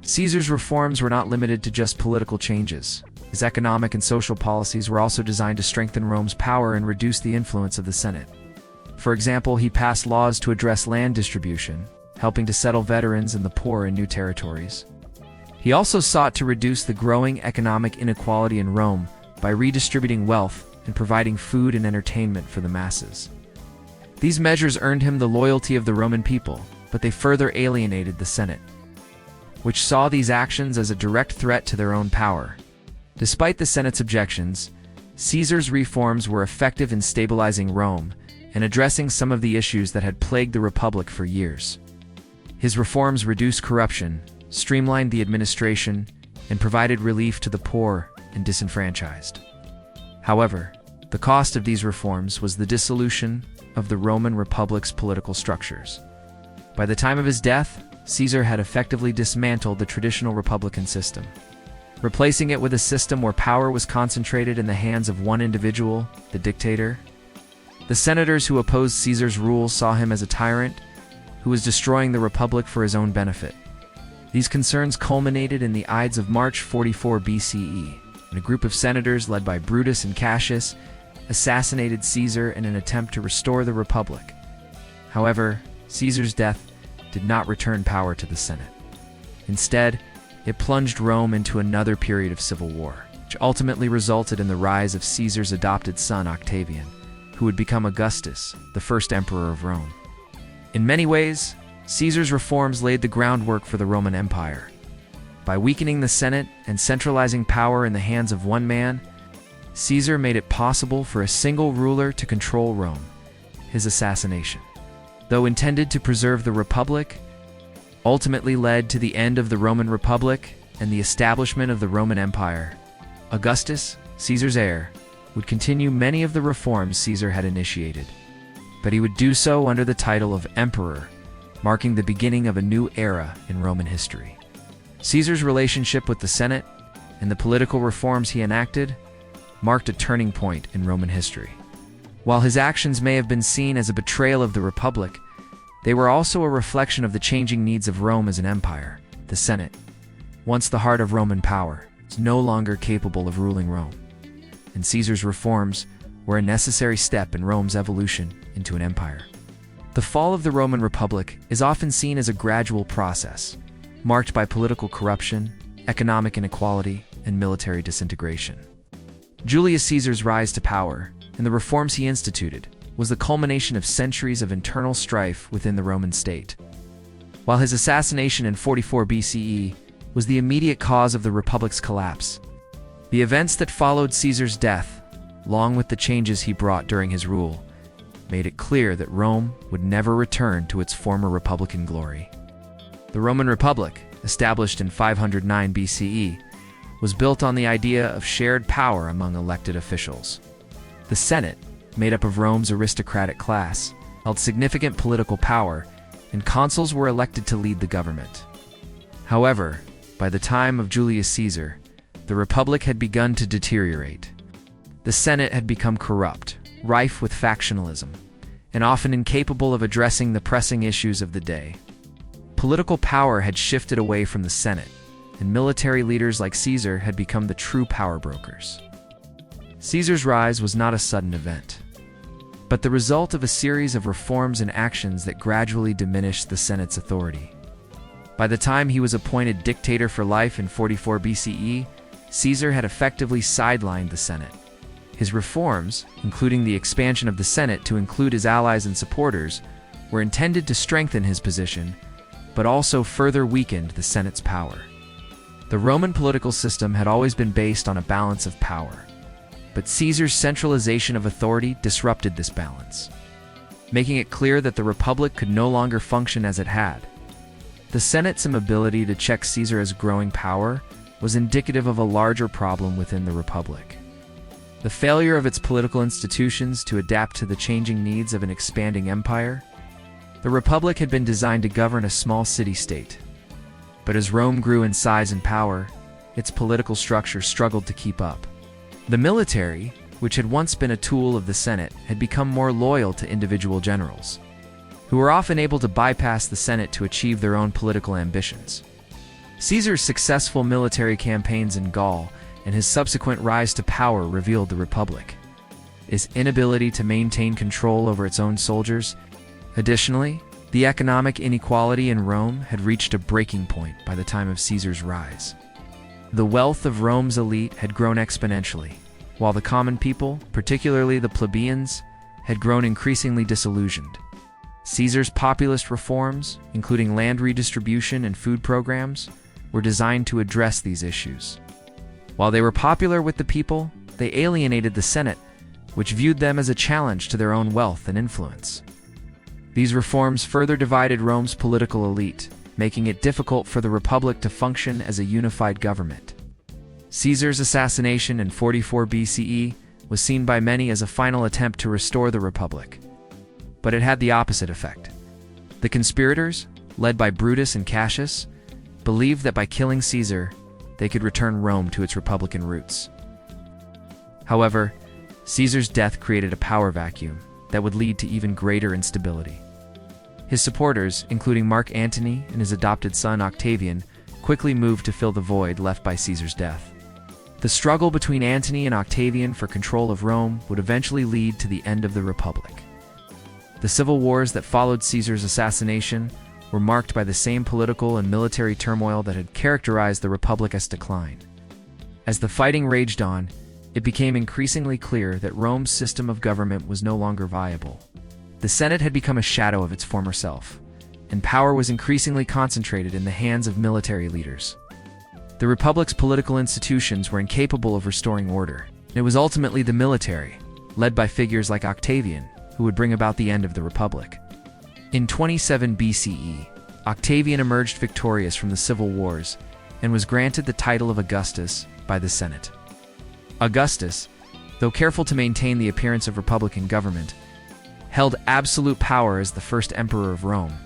Caesar's reforms were not limited to just political changes. His economic and social policies were also designed to strengthen Rome's power and reduce the influence of the Senate. For example, he passed laws to address land distribution, helping to settle veterans and the poor in new territories. He also sought to reduce the growing economic inequality in Rome by redistributing wealth and providing food and entertainment for the masses. These measures earned him the loyalty of the Roman people, but they further alienated the Senate, which saw these actions as a direct threat to their own power. Despite the Senate's objections, Caesar's reforms were effective in stabilizing Rome and addressing some of the issues that had plagued the Republic for years. His reforms reduced corruption, streamlined the administration, and provided relief to the poor and disenfranchised. However, the cost of these reforms was the dissolution of the Roman Republic's political structures. By the time of his death, Caesar had effectively dismantled the traditional republican system, replacing it with a system where power was concentrated in the hands of one individual, the dictator. The senators who opposed Caesar's rule saw him as a tyrant who was destroying the republic for his own benefit. These concerns culminated in the Ides of March 44 BCE, when a group of senators led by Brutus and Cassius assassinated Caesar in an attempt to restore the republic. However, Caesar's death did not return power to the Senate. Instead, it plunged Rome into another period of civil war, which ultimately resulted in the rise of Caesar's adopted son Octavian, who would become Augustus, the first emperor of Rome. In many ways, Caesar's reforms laid the groundwork for the Roman Empire. By weakening the Senate and centralizing power in the hands of one man, Caesar made it possible for a single ruler to control Rome. His assassination, though intended to preserve the Republic, ultimately led to the end of the Roman Republic and the establishment of the Roman Empire. Augustus, Caesar's heir, would continue many of the reforms Caesar had initiated, but he would do so under the title of emperor, marking the beginning of a new era in Roman history. Caesar's relationship with the Senate and the political reforms he enacted marked a turning point in Roman history. While his actions may have been seen as a betrayal of the Republic, they were also a reflection of the changing needs of Rome as an empire. The Senate, once the heart of Roman power, was no longer capable of ruling Rome, and Caesar's reforms were a necessary step in Rome's evolution into an empire. The fall of the Roman Republic is often seen as a gradual process, marked by political corruption, economic inequality, and military disintegration. Julius Caesar's rise to power and the reforms he instituted was the culmination of centuries of internal strife within the Roman state. While his assassination in 44 BCE was the immediate cause of the Republic's collapse, the events that followed Caesar's death, along with the changes he brought during his rule, made it clear that Rome would never return to its former republican glory. The Roman Republic, established in 509 BCE, was built on the idea of shared power among elected officials. The Senate, made up of Rome's aristocratic class, held significant political power, and consuls were elected to lead the government. However, by the time of Julius Caesar, the Republic had begun to deteriorate. The Senate had become corrupt, rife with factionalism, and often incapable of addressing the pressing issues of the day. Political power had shifted away from the Senate, and military leaders like Caesar had become the true power brokers. Caesar's rise was not a sudden event, but the result of a series of reforms and actions that gradually diminished the Senate's authority. By the time he was appointed dictator for life in 44 BCE, Caesar had effectively sidelined the Senate. His reforms, including the expansion of the Senate to include his allies and supporters, were intended to strengthen his position, but also further weakened the Senate's power. The Roman political system had always been based on a balance of power, but Caesar's centralization of authority disrupted this balance, making it clear that the Republic could no longer function as it had. The Senate's inability to check Caesar's growing power was indicative of a larger problem within the Republic. The failure of its political institutions to adapt to the changing needs of an expanding empire. The Republic had been designed to govern a small city-state. But as Rome grew in size and power, its political structure struggled to keep up. The military, which had once been a tool of the Senate, had become more loyal to individual generals, who were often able to bypass the Senate to achieve their own political ambitions. Caesar's successful military campaigns in Gaul and his subsequent rise to power revealed the Republic, its inability to maintain control over its own soldiers. Additionally, the economic inequality in Rome had reached a breaking point by the time of Caesar's rise. The wealth of Rome's elite had grown exponentially, while the common people, particularly the plebeians, had grown increasingly disillusioned. Caesar's populist reforms, including land redistribution and food programs, were designed to address these issues. While they were popular with the people, they alienated the Senate, which viewed them as a challenge to their own wealth and influence. These reforms further divided Rome's political elite, making it difficult for the Republic to function as a unified government. Caesar's assassination in 44 BCE was seen by many as a final attempt to restore the Republic. But it had the opposite effect. The conspirators, led by Brutus and Cassius, believed that by killing Caesar, they could return Rome to its republican roots. However, Caesar's death created a power vacuum that would lead to even greater instability. His supporters, including Mark Antony and his adopted son Octavian, quickly moved to fill the void left by Caesar's death. The struggle between Antony and Octavian for control of Rome would eventually lead to the end of the Republic. The civil wars that followed Caesar's assassination were marked by the same political and military turmoil that had characterized the Republic's decline. As the fighting raged on, it became increasingly clear that Rome's system of government was no longer viable. The Senate had become a shadow of its former self, and power was increasingly concentrated in the hands of military leaders. The Republic's political institutions were incapable of restoring order, and it was ultimately the military, led by figures like Octavian, who would bring about the end of the Republic. In 27 BCE, Octavian emerged victorious from the civil wars and was granted the title of Augustus by the Senate. Augustus, though careful to maintain the appearance of republican government, held absolute power as the first emperor of Rome.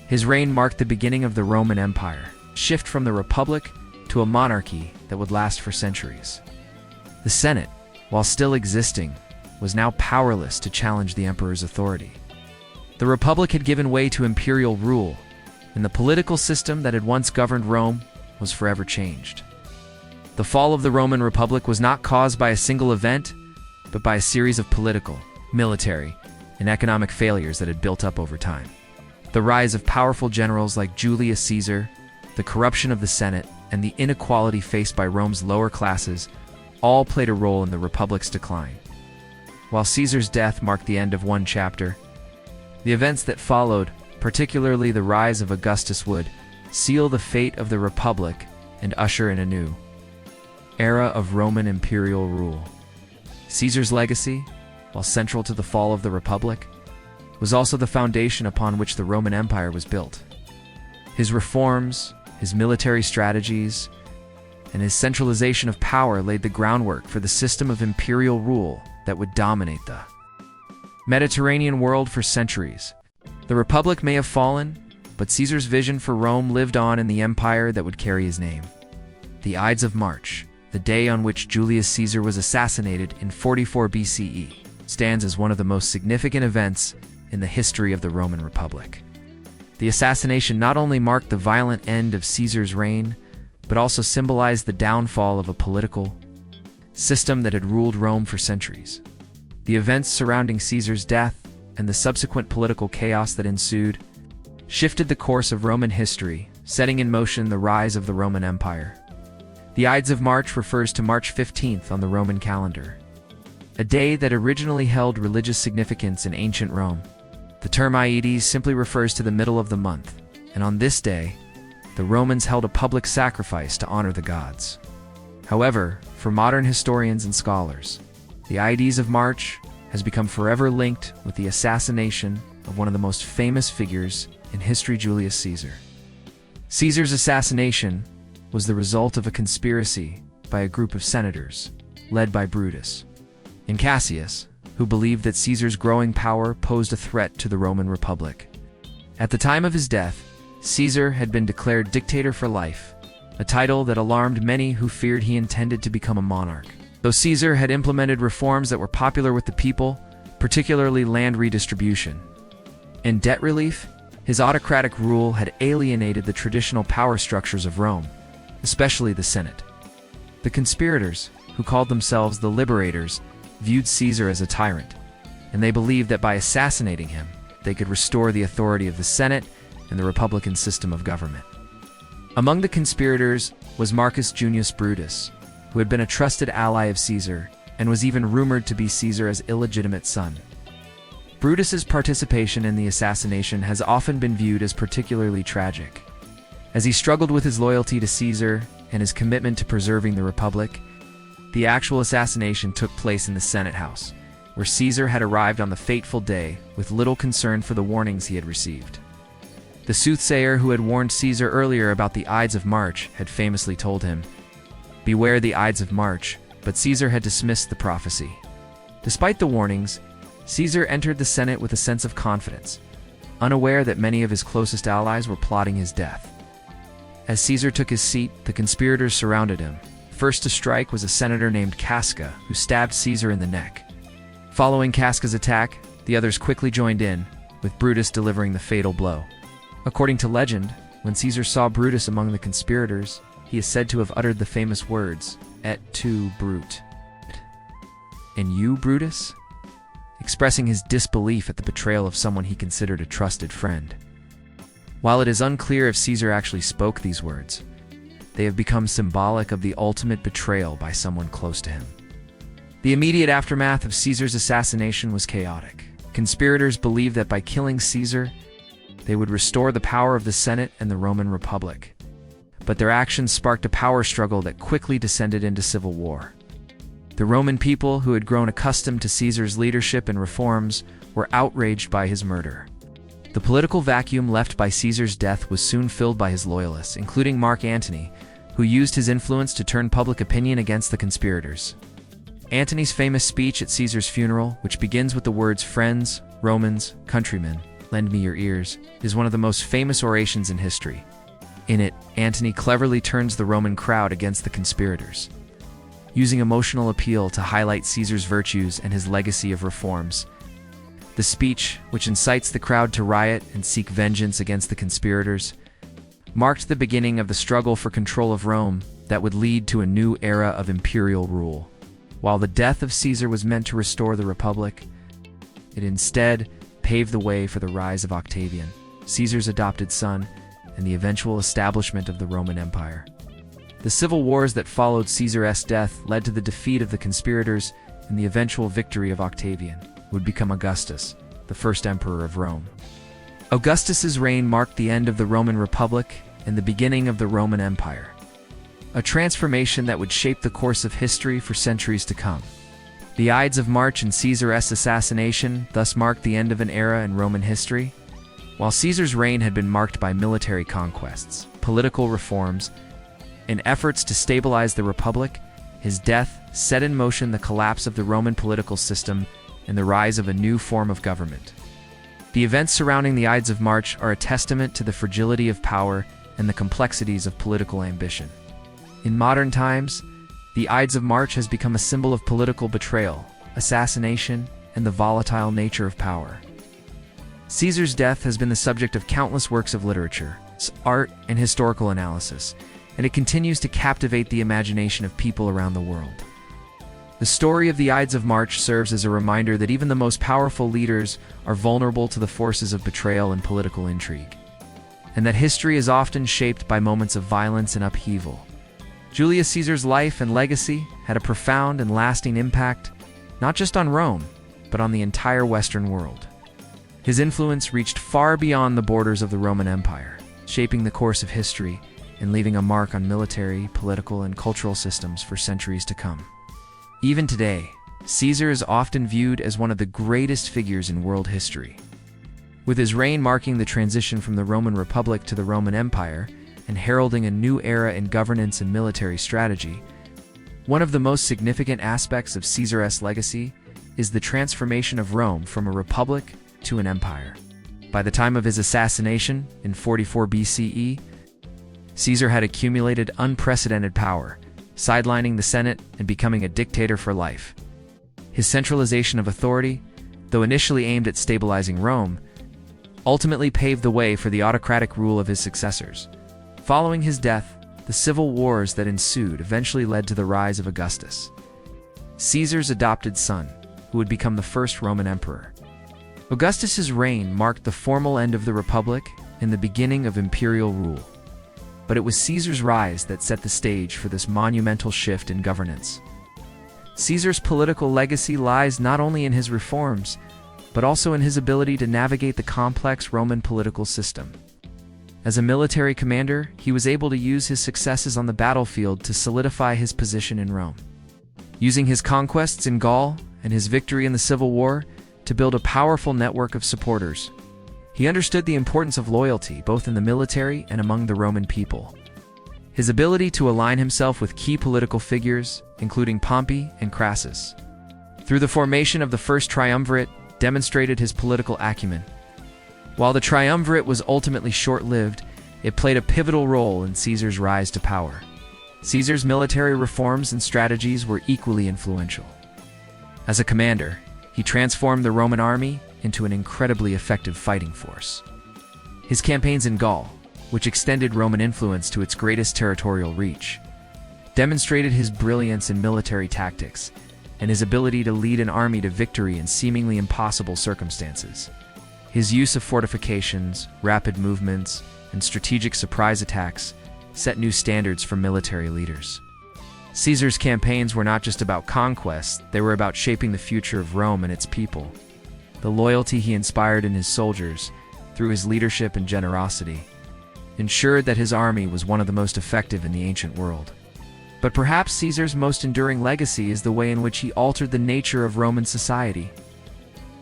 His reign marked the beginning of the Roman Empire, a shift from the republic to a monarchy that would last for centuries. The Senate, while still existing, was now powerless to challenge the emperor's authority. The Republic had given way to imperial rule, and the political system that had once governed Rome was forever changed. The fall of the Roman Republic was not caused by a single event, but by a series of political, military, and economic failures that had built up over time. The rise of powerful generals like Julius Caesar, the corruption of the Senate, and the inequality faced by Rome's lower classes all played a role in the Republic's decline. While Caesar's death marked the end of one chapter, the events that followed, particularly the rise of Augustus, would seal the fate of the Republic and usher in a new era of Roman imperial rule. Caesar's legacy, while central to the fall of the Republic, was also the foundation upon which the Roman Empire was built. His reforms, his military strategies, and his centralization of power laid the groundwork for the system of imperial rule that would dominate the Mediterranean world for centuries. The Republic may have fallen, but Caesar's vision for Rome lived on in the empire that would carry his name. The Ides of March, the day on which Julius Caesar was assassinated in 44 BCE, stands as one of the most significant events in the history of the Roman Republic. The assassination not only marked the violent end of Caesar's reign, but also symbolized the downfall of a political system that had ruled Rome for centuries. The events surrounding Caesar's death and the subsequent political chaos that ensued shifted the course of Roman history, setting in motion the rise of the Roman Empire. The Ides of March refers to March 15th on the Roman calendar, a day that originally held religious significance in ancient Rome. The term Ides simply refers to the middle of the month, and on this day, the Romans held a public sacrifice to honor the gods. However, for modern historians and scholars, the Ides of March has become forever linked with the assassination of one of the most famous figures in history, Julius Caesar. Caesar's assassination was the result of a conspiracy by a group of senators, led by Brutus and Cassius, who believed that Caesar's growing power posed a threat to the Roman Republic. At the time of his death, Caesar had been declared dictator for life, a title that alarmed many who feared he intended to become a monarch. Though Caesar had implemented reforms that were popular with the people, particularly land redistribution and debt relief, his autocratic rule had alienated the traditional power structures of Rome, especially the Senate. The conspirators, who called themselves the Liberators, viewed Caesar as a tyrant, and they believed that by assassinating him, they could restore the authority of the Senate and the republican system of government. Among the conspirators was Marcus Junius Brutus, who had been a trusted ally of Caesar and was even rumored to be Caesar's illegitimate son. Brutus's participation in the assassination has often been viewed as particularly tragic. As he struggled with his loyalty to Caesar and his commitment to preserving the Republic, the actual assassination took place in the Senate House, where Caesar had arrived on the fateful day with little concern for the warnings he had received. The soothsayer who had warned Caesar earlier about the Ides of March had famously told him, "Beware the Ides of March," but Caesar had dismissed the prophecy. Despite the warnings, Caesar entered the Senate with a sense of confidence, unaware that many of his closest allies were plotting his death. As Caesar took his seat, the conspirators surrounded him. First to strike was a senator named Casca, who stabbed Caesar in the neck. Following Casca's attack, the others quickly joined in, with Brutus delivering the fatal blow. According to legend, when Caesar saw Brutus among the conspirators, he is said to have uttered the famous words, "Et tu, Brute?" "And you, Brutus?" expressing his disbelief at the betrayal of someone he considered a trusted friend. While it is unclear if Caesar actually spoke these words, they have become symbolic of the ultimate betrayal by someone close to him. The immediate aftermath of Caesar's assassination was chaotic. Conspirators believed that by killing Caesar, they would restore the power of the Senate and the Roman Republic. But their actions sparked a power struggle that quickly descended into civil war. The Roman people, who had grown accustomed to Caesar's leadership and reforms, were outraged by his murder. The political vacuum left by Caesar's death was soon filled by his loyalists, including Mark Antony, who used his influence to turn public opinion against the conspirators. Antony's famous speech at Caesar's funeral, which begins with the words "Friends, Romans, countrymen, lend me your ears," is one of the most famous orations in history. In it, Antony cleverly turns the Roman crowd against the conspirators, using emotional appeal to highlight Caesar's virtues and his legacy of reforms. The speech, which incites the crowd to riot and seek vengeance against the conspirators, marked the beginning of the struggle for control of Rome that would lead to a new era of imperial rule. While the death of Caesar was meant to restore the Republic, it instead paved the way for the rise of Octavian, Caesar's adopted son, and the eventual establishment of the Roman Empire. The civil wars that followed Caesar's death led to the defeat of the conspirators and the eventual victory of Octavian, who would become Augustus, the first emperor of Rome. Augustus's reign marked the end of the Roman Republic and the beginning of the Roman Empire, a transformation that would shape the course of history for centuries to come. The Ides of March and Caesar's assassination thus marked the end of an era in Roman history. While Caesar's reign had been marked by military conquests, political reforms, and efforts to stabilize the Republic, his death set in motion the collapse of the Roman political system and the rise of a new form of government. The events surrounding the Ides of March are a testament to the fragility of power and the complexities of political ambition. In modern times, the Ides of March has become a symbol of political betrayal, assassination, and the volatile nature of power. Caesar's death has been the subject of countless works of literature, art, and historical analysis, and it continues to captivate the imagination of people around the world. The story of the Ides of March serves as a reminder that even the most powerful leaders are vulnerable to the forces of betrayal and political intrigue, and that history is often shaped by moments of violence and upheaval. Julius Caesar's life and legacy had a profound and lasting impact, not just on Rome, but on the entire Western world. His influence reached far beyond the borders of the Roman Empire, shaping the course of history and leaving a mark on military, political, and cultural systems for centuries to come. Even today, Caesar is often viewed as one of the greatest figures in world history. With his reign marking the transition from the Roman Republic to the Roman Empire and heralding a new era in governance and military strategy, one of the most significant aspects of Caesar's legacy is the transformation of Rome from a republic to an empire. By the time of his assassination in 44 BCE, Caesar had accumulated unprecedented power, sidelining the Senate and becoming a dictator for life. His centralization of authority, though initially aimed at stabilizing Rome, ultimately paved the way for the autocratic rule of his successors. Following his death, the civil wars that ensued eventually led to the rise of Augustus, Caesar's adopted son, who would become the first Roman emperor. Augustus's reign marked the formal end of the Republic and the beginning of imperial rule. But it was Caesar's rise that set the stage for this monumental shift in governance. Caesar's political legacy lies not only in his reforms, but also in his ability to navigate the complex Roman political system. As a military commander, he was able to use his successes on the battlefield to solidify his position in Rome. Using his conquests in Gaul and his victory in the Civil War to build a powerful network of supporters. He understood the importance of loyalty both in the military and among the Roman people. His ability to align himself with key political figures, including Pompey and Crassus, through the formation of the First Triumvirate, demonstrated his political acumen. While the triumvirate was ultimately short-lived, it played a pivotal role in Caesar's rise to power. Caesar's military reforms and strategies were equally influential. As a commander, he transformed the Roman army into an incredibly effective fighting force. His campaigns in Gaul, which extended Roman influence to its greatest territorial reach, demonstrated his brilliance in military tactics and his ability to lead an army to victory in seemingly impossible circumstances. His use of fortifications, rapid movements, and strategic surprise attacks set new standards for military leaders. Caesar's campaigns were not just about conquest, they were about shaping the future of Rome and its people. The loyalty he inspired in his soldiers, through his leadership and generosity, ensured that his army was one of the most effective in the ancient world. But perhaps Caesar's most enduring legacy is the way in which he altered the nature of Roman society.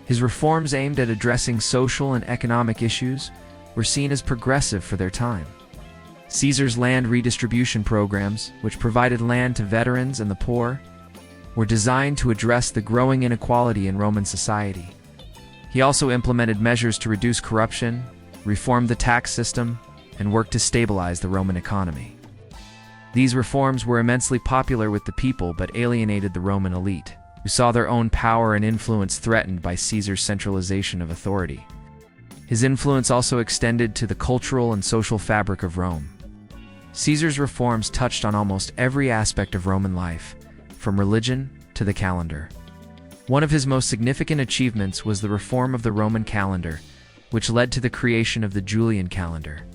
His reforms aimed at addressing social and economic issues were seen as progressive for their time. Caesar's land redistribution programs, which provided land to veterans and the poor, were designed to address the growing inequality in Roman society. He also implemented measures to reduce corruption, reformed the tax system, and worked to stabilize the Roman economy. These reforms were immensely popular with the people but alienated the Roman elite, who saw their own power and influence threatened by Caesar's centralization of authority. His influence also extended to the cultural and social fabric of Rome. Caesar's reforms touched on almost every aspect of Roman life, from religion to the calendar. One of his most significant achievements was the reform of the Roman calendar, which led to the creation of the Julian calendar.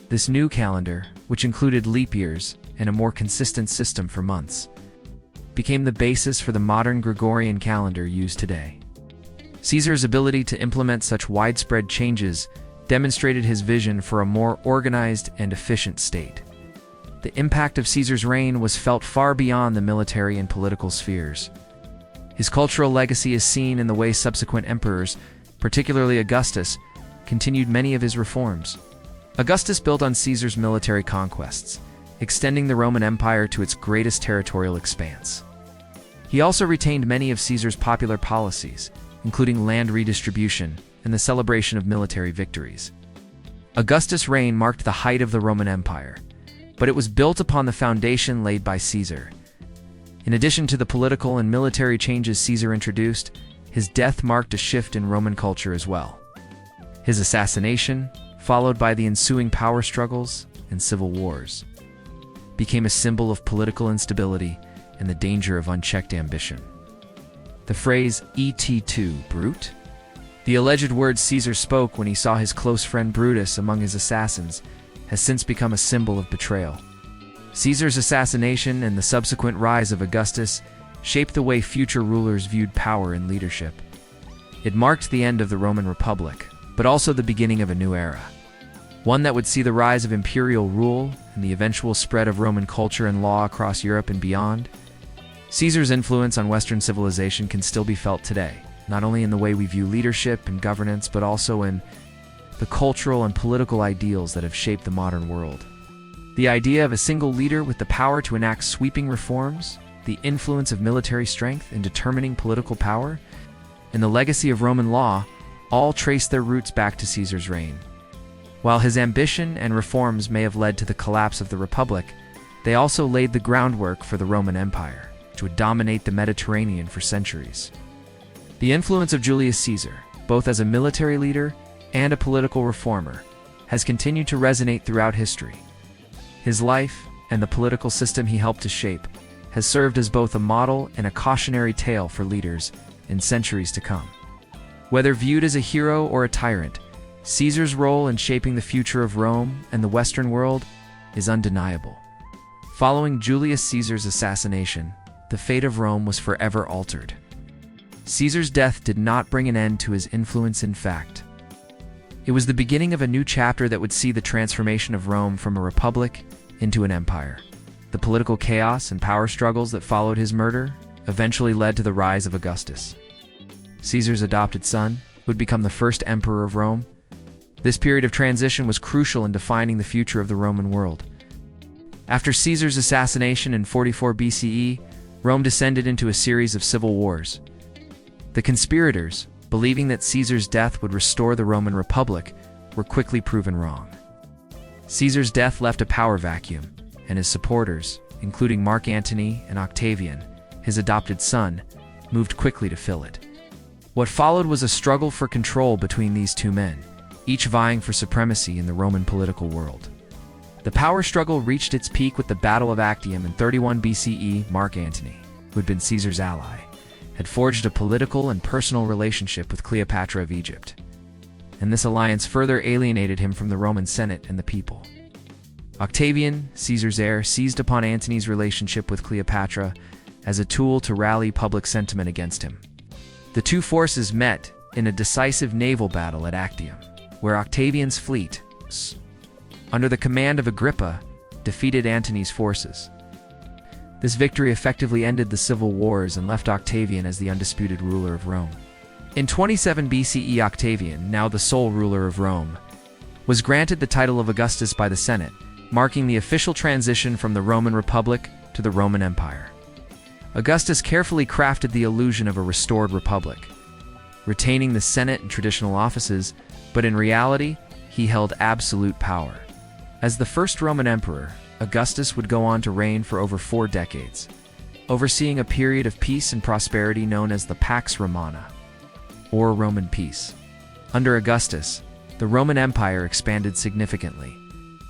This new calendar, which included leap years and a more consistent system for months, became the basis for the modern Gregorian calendar used today. Caesar's ability to implement such widespread changes demonstrated his vision for a more organized and efficient state. The impact of Caesar's reign was felt far beyond the military and political spheres. His cultural legacy is seen in the way subsequent emperors, particularly Augustus, continued many of his reforms. Augustus built on Caesar's military conquests, extending the Roman Empire to its greatest territorial expanse. He also retained many of Caesar's popular policies, including land redistribution and the celebration of military victories. Augustus' reign marked the height of the Roman Empire, but it was built upon the foundation laid by Caesar. In addition to the political and military changes Caesar introduced, his death marked a shift in Roman culture as well. His assassination, followed by the ensuing power struggles and civil wars, became a symbol of political instability and the danger of unchecked ambition. The phrase, "Et tu, Brute?" the alleged words Caesar spoke when he saw his close friend Brutus among his assassins, has since become a symbol of betrayal. Caesar's assassination and the subsequent rise of Augustus shaped the way future rulers viewed power and leadership. It marked the end of the Roman Republic, but also the beginning of a new era, one that would see the rise of imperial rule and the eventual spread of Roman culture and law across Europe and beyond. Caesar's influence on Western civilization can still be felt today, not only in the way we view leadership and governance, but also in the cultural and political ideals that have shaped the modern world. The idea of a single leader with the power to enact sweeping reforms, the influence of military strength in determining political power, and the legacy of Roman law all trace their roots back to Caesar's reign. While his ambition and reforms may have led to the collapse of the Republic, they also laid the groundwork for the Roman Empire, which would dominate the Mediterranean for centuries. The influence of Julius Caesar, both as a military leader and a political reformer, has continued to resonate throughout history. His life, and the political system he helped to shape, has served as both a model and a cautionary tale for leaders in centuries to come. Whether viewed as a hero or a tyrant, Caesar's role in shaping the future of Rome and the Western world is undeniable. Following Julius Caesar's assassination, the fate of Rome was forever altered. Caesar's death did not bring an end to his influence. In fact, it was the beginning of a new chapter that would see the transformation of Rome from a republic into an empire. The political chaos and power struggles that followed his murder eventually led to the rise of Augustus, Caesar's adopted son, who would become the first emperor of Rome. This period of transition was crucial in defining the future of the Roman world. After Caesar's assassination in 44 BCE, Rome descended into a series of civil wars. The conspirators, believing that Caesar's death would restore the Roman Republic, were quickly proven wrong. Caesar's death left a power vacuum, and his supporters, including Mark Antony and Octavian, his adopted son, moved quickly to fill it. What followed was a struggle for control between these two men, each vying for supremacy in the Roman political world. The power struggle reached its peak with the Battle of Actium in 31 BCE. Mark Antony, who had been Caesar's ally, had forged a political and personal relationship with Cleopatra of Egypt, and this alliance further alienated him from the Roman Senate and the people. Octavian, Caesar's heir, seized upon Antony's relationship with Cleopatra as a tool to rally public sentiment against him. The two forces met in a decisive naval battle at Actium, where Octavian's fleet, under the command of Agrippa, defeated Antony's forces. This victory effectively ended the civil wars and left Octavian as the undisputed ruler of Rome. In 27 BCE, Octavian, now the sole ruler of Rome, was granted the title of Augustus by the Senate, marking the official transition from the Roman Republic to the Roman Empire. Augustus carefully crafted the illusion of a restored republic, retaining the Senate and traditional offices, but in reality, he held absolute power. As the first Roman emperor, Augustus would go on to reign for over 4 decades, overseeing a period of peace and prosperity known as the Pax Romana, or Roman peace. Under Augustus, the Roman Empire expanded significantly,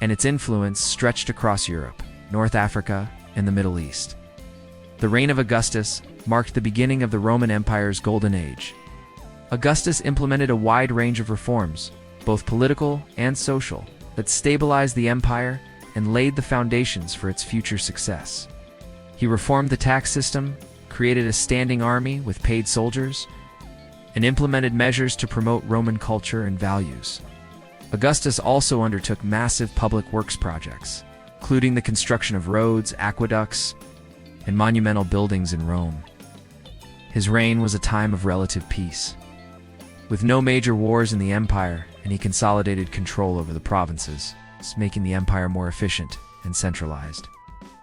and its influence stretched across Europe, North Africa, and the Middle East. The reign of Augustus marked the beginning of the Roman Empire's golden age. Augustus implemented a wide range of reforms, both political and social, that stabilized the empire and laid the foundations for its future success. He reformed the tax system, created a standing army with paid soldiers, and implemented measures to promote Roman culture and values. Augustus also undertook massive public works projects, including the construction of roads, aqueducts, and monumental buildings in Rome. His reign was a time of relative peace, with no major wars in the empire, and he consolidated control over the provinces, making the empire more efficient and centralized.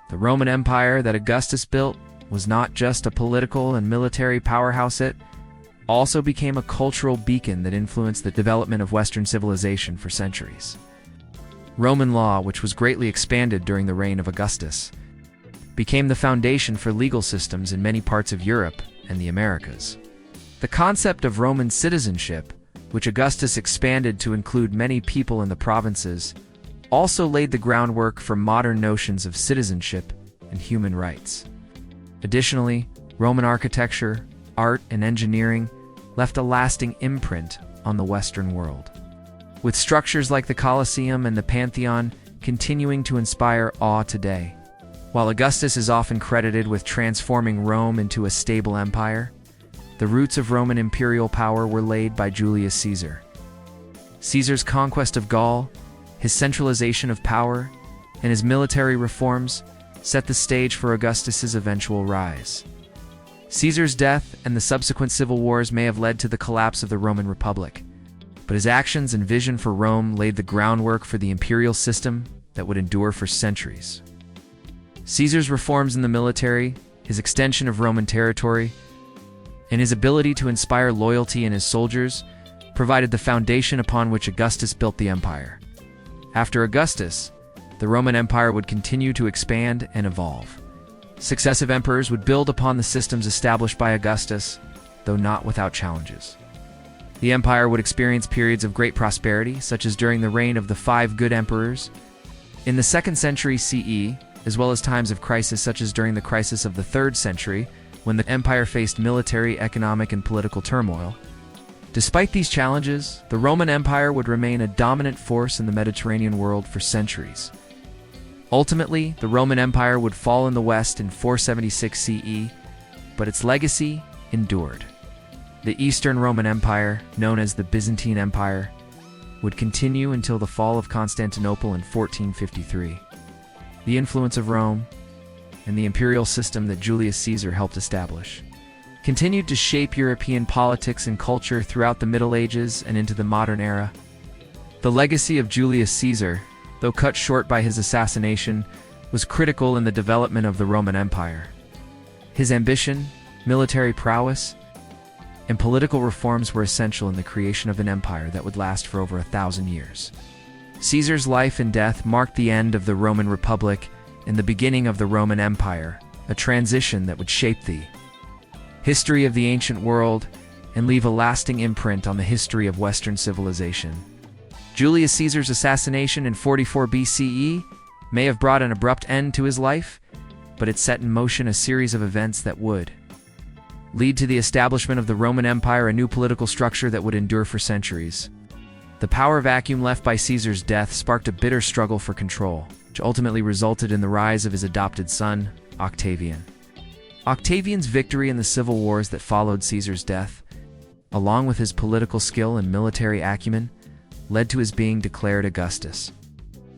The Roman Empire that Augustus built was not just a political and military powerhouse, it also became a cultural beacon that influenced the development of Western civilization for centuries. Roman law, which was greatly expanded during the reign of Augustus, became the foundation for legal systems in many parts of Europe and the Americas. The concept of Roman citizenship, which Augustus expanded to include many people in the provinces, also laid the groundwork for modern notions of citizenship and human rights. Additionally, Roman architecture, art, and engineering left a lasting imprint on the Western world, with structures like the Colosseum and the Pantheon continuing to inspire awe today. While Augustus is often credited with transforming Rome into a stable empire, the roots of Roman imperial power were laid by Julius Caesar. Caesar's conquest of Gaul, his centralization of power, and his military reforms set the stage for Augustus's eventual rise. Caesar's death and the subsequent civil wars may have led to the collapse of the Roman Republic, but his actions and vision for Rome laid the groundwork for the imperial system that would endure for centuries. Caesar's reforms in the military, his extension of Roman territory, and his ability to inspire loyalty in his soldiers provided the foundation upon which Augustus built the empire. After Augustus, the Roman Empire would continue to expand and evolve. Successive emperors would build upon the systems established by Augustus, though not without challenges. The empire would experience periods of great prosperity, such as during the reign of the 5 good emperors in the 2nd century CE, as well as times of crisis such as during the crisis of the 3rd century, when the empire faced military, economic, and political turmoil. Despite these challenges, the Roman Empire would remain a dominant force in the Mediterranean world for centuries. Ultimately, the Roman Empire would fall in the West in 476 CE, but its legacy endured. The Eastern Roman Empire, known as the Byzantine Empire, would continue until the fall of Constantinople in 1453. The influence of Rome and the imperial system that Julius Caesar helped establish continued to shape European politics and culture throughout the Middle Ages and into the modern era. The legacy of Julius Caesar, though cut short by his assassination, was critical in the development of the Roman Empire. His ambition, military prowess, and political reforms were essential in the creation of an empire that would last for over 1,000 years. Caesar's life and death marked the end of the Roman Republic and the beginning of the Roman Empire, a transition that would shape the history of the ancient world and leave a lasting imprint on the history of Western civilization. Julius Caesar's assassination in 44 BCE may have brought an abrupt end to his life, but it set in motion a series of events that would lead to the establishment of the Roman Empire, a new political structure that would endure for centuries. The power vacuum left by Caesar's death sparked a bitter struggle for control, which ultimately resulted in the rise of his adopted son, Octavian. Octavian's victory in the civil wars that followed Caesar's death, along with his political skill and military acumen, led to his being declared Augustus,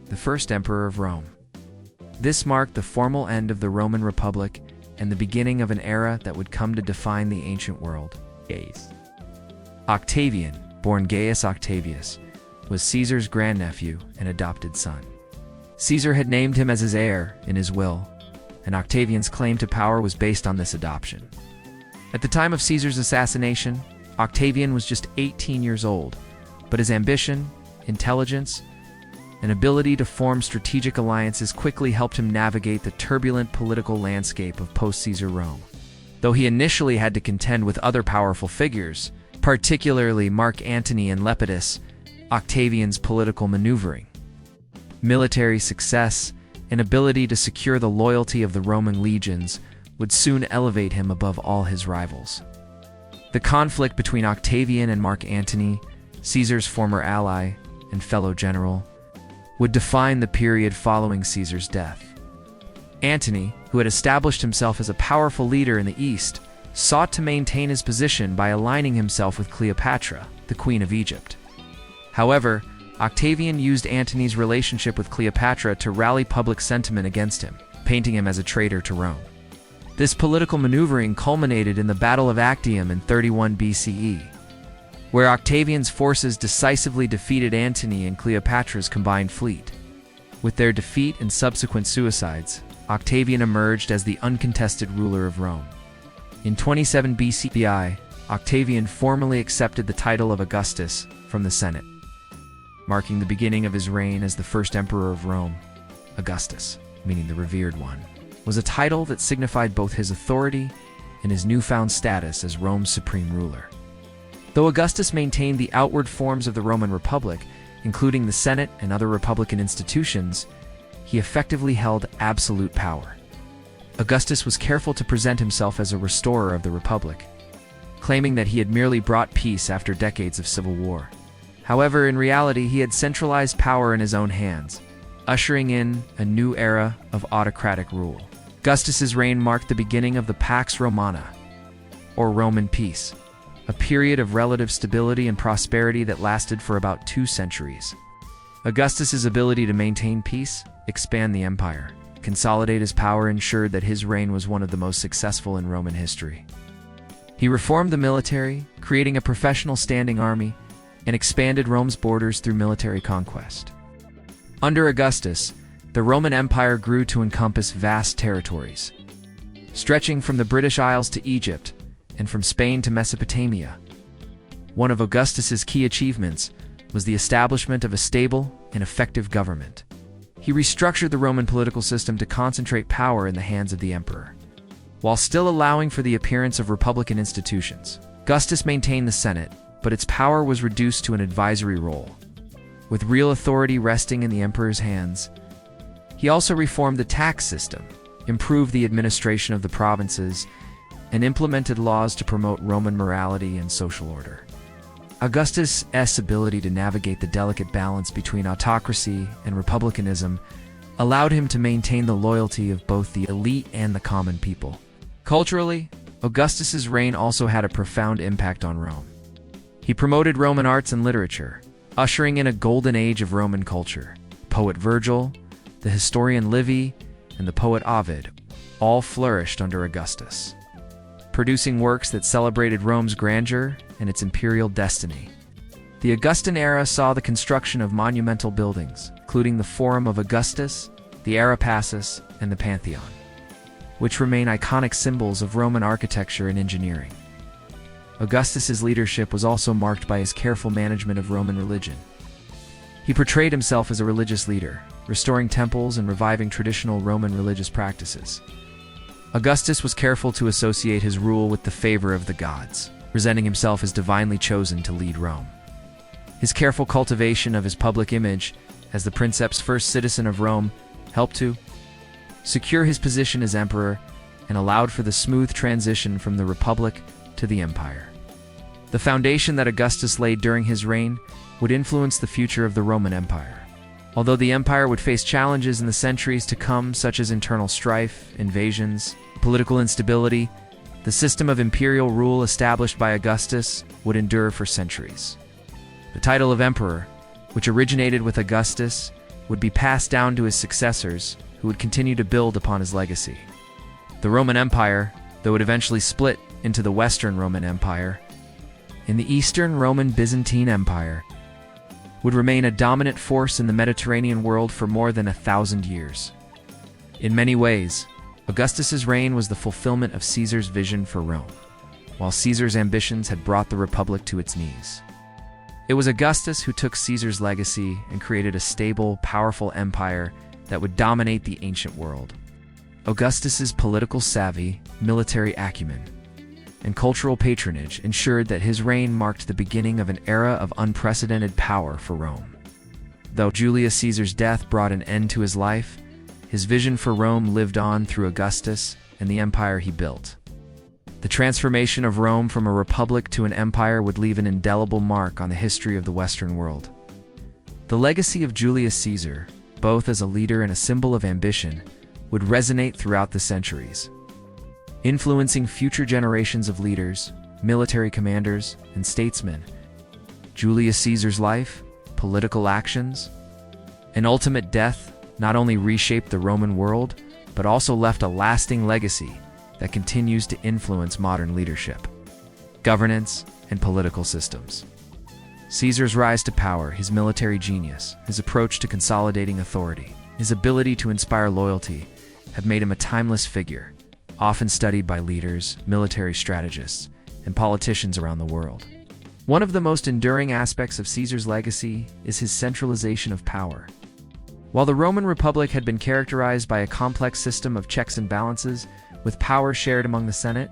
the first emperor of Rome. This marked the formal end of the Roman Republic and the beginning of an era that would come to define the ancient world. Octavian, born Gaius Octavius, was Caesar's grandnephew and adopted son. Caesar had named him as his heir in his will, and Octavian's claim to power was based on this adoption. At the time of Caesar's assassination, Octavian was just 18 years old, but his ambition, intelligence, and ability to form strategic alliances quickly helped him navigate the turbulent political landscape of post-Caesar Rome. Though he initially had to contend with other powerful figures, particularly Mark Antony and Lepidus, Octavian's political maneuvering, military success, and ability to secure the loyalty of the Roman legions would soon elevate him above all his rivals. The conflict between Octavian and Mark Antony, Caesar's former ally and fellow general, would define the period following Caesar's death. Antony, who had established himself as a powerful leader in the East, sought to maintain his position by aligning himself with Cleopatra, the Queen of Egypt. However, Octavian used Antony's relationship with Cleopatra to rally public sentiment against him, painting him as a traitor to Rome. This political maneuvering culminated in the Battle of Actium in 31 BCE, where Octavian's forces decisively defeated Antony and Cleopatra's combined fleet. With their defeat and subsequent suicides, Octavian emerged as the uncontested ruler of Rome. In 27 BCE, Octavian formally accepted the title of Augustus from the Senate, marking the beginning of his reign as the first emperor of Rome. Augustus, meaning the revered one, was a title that signified both his authority and his newfound status as Rome's supreme ruler. Though Augustus maintained the outward forms of the Roman Republic, including the Senate and other republican institutions, he effectively held absolute power. Augustus was careful to present himself as a restorer of the Republic, claiming that he had merely brought peace after decades of civil war. However, in reality, he had centralized power in his own hands, ushering in a new era of autocratic rule. Augustus's reign marked the beginning of the Pax Romana, or Roman peace, a period of relative stability and prosperity that lasted for about 2 centuries. Augustus's ability to maintain peace, expand the empire, consolidate his power ensured that his reign was one of the most successful in Roman history. He reformed the military, creating a professional standing army, and expanded Rome's borders through military conquest. Under Augustus, the Roman Empire grew to encompass vast territories, stretching from the British Isles to Egypt and from Spain to Mesopotamia. One of Augustus's key achievements was the establishment of a stable and effective government. He restructured the Roman political system to concentrate power in the hands of the emperor, while still allowing for the appearance of republican institutions. Augustus maintained the Senate, but its power was reduced to an advisory role, with real authority resting in the emperor's hands. He also reformed the tax system, improved the administration of the provinces, and implemented laws to promote Roman morality and social order. Augustus's ability to navigate the delicate balance between autocracy and republicanism allowed him to maintain the loyalty of both the elite and the common people. Culturally, Augustus's reign also had a profound impact on Rome. He promoted Roman arts and literature, ushering in a golden age of Roman culture. Poet Virgil, the historian Livy, and the poet Ovid all flourished under Augustus, producing works that celebrated Rome's grandeur and its imperial destiny. The Augustan era saw the construction of monumental buildings, including the Forum of Augustus, the Areopagus, and the Pantheon, which remain iconic symbols of Roman architecture and engineering. Augustus's leadership was also marked by his careful management of Roman religion. He portrayed himself as a religious leader, restoring temples and reviving traditional Roman religious practices. Augustus was careful to associate his rule with the favor of the gods, presenting himself as divinely chosen to lead Rome. His careful cultivation of his public image as the princeps first citizen of Rome helped to secure his position as emperor and allowed for the smooth transition from the republic to the empire. The foundation that Augustus laid during his reign would influence the future of the Roman Empire. Although the empire would face challenges in the centuries to come, such as internal strife, invasions, political instability, the system of imperial rule established by Augustus would endure for centuries. The title of emperor, which originated with Augustus, would be passed down to his successors, who would continue to build upon his legacy. The Roman Empire, though it eventually split into the Western Roman Empire and the Eastern Roman Byzantine Empire, would remain a dominant force in the Mediterranean world for more than 1,000 years. In many ways, Augustus's reign was the fulfillment of Caesar's vision for Rome, while Caesar's ambitions had brought the Republic to its knees. It was Augustus who took Caesar's legacy and created a stable, powerful empire that would dominate the ancient world. Augustus's political savvy, military acumen, and cultural patronage ensured that his reign marked the beginning of an era of unprecedented power for Rome. Though Julius Caesar's death brought an end to his life, his vision for Rome lived on through Augustus and the empire he built. The transformation of Rome from a republic to an empire would leave an indelible mark on the history of the Western world. The legacy of Julius Caesar, both as a leader and a symbol of ambition, would resonate throughout the centuries, influencing future generations of leaders, military commanders, and statesmen. Julius Caesar's life, political actions, and ultimate death not only reshaped the Roman world, but also left a lasting legacy that continues to influence modern leadership, governance, and political systems. Caesar's rise to power, his military genius, his approach to consolidating authority, his ability to inspire loyalty have made him a timeless figure, often studied by leaders, military strategists, and politicians around the world. One of the most enduring aspects of Caesar's legacy is his centralization of power. While the Roman Republic had been characterized by a complex system of checks and balances, with power shared among the Senate,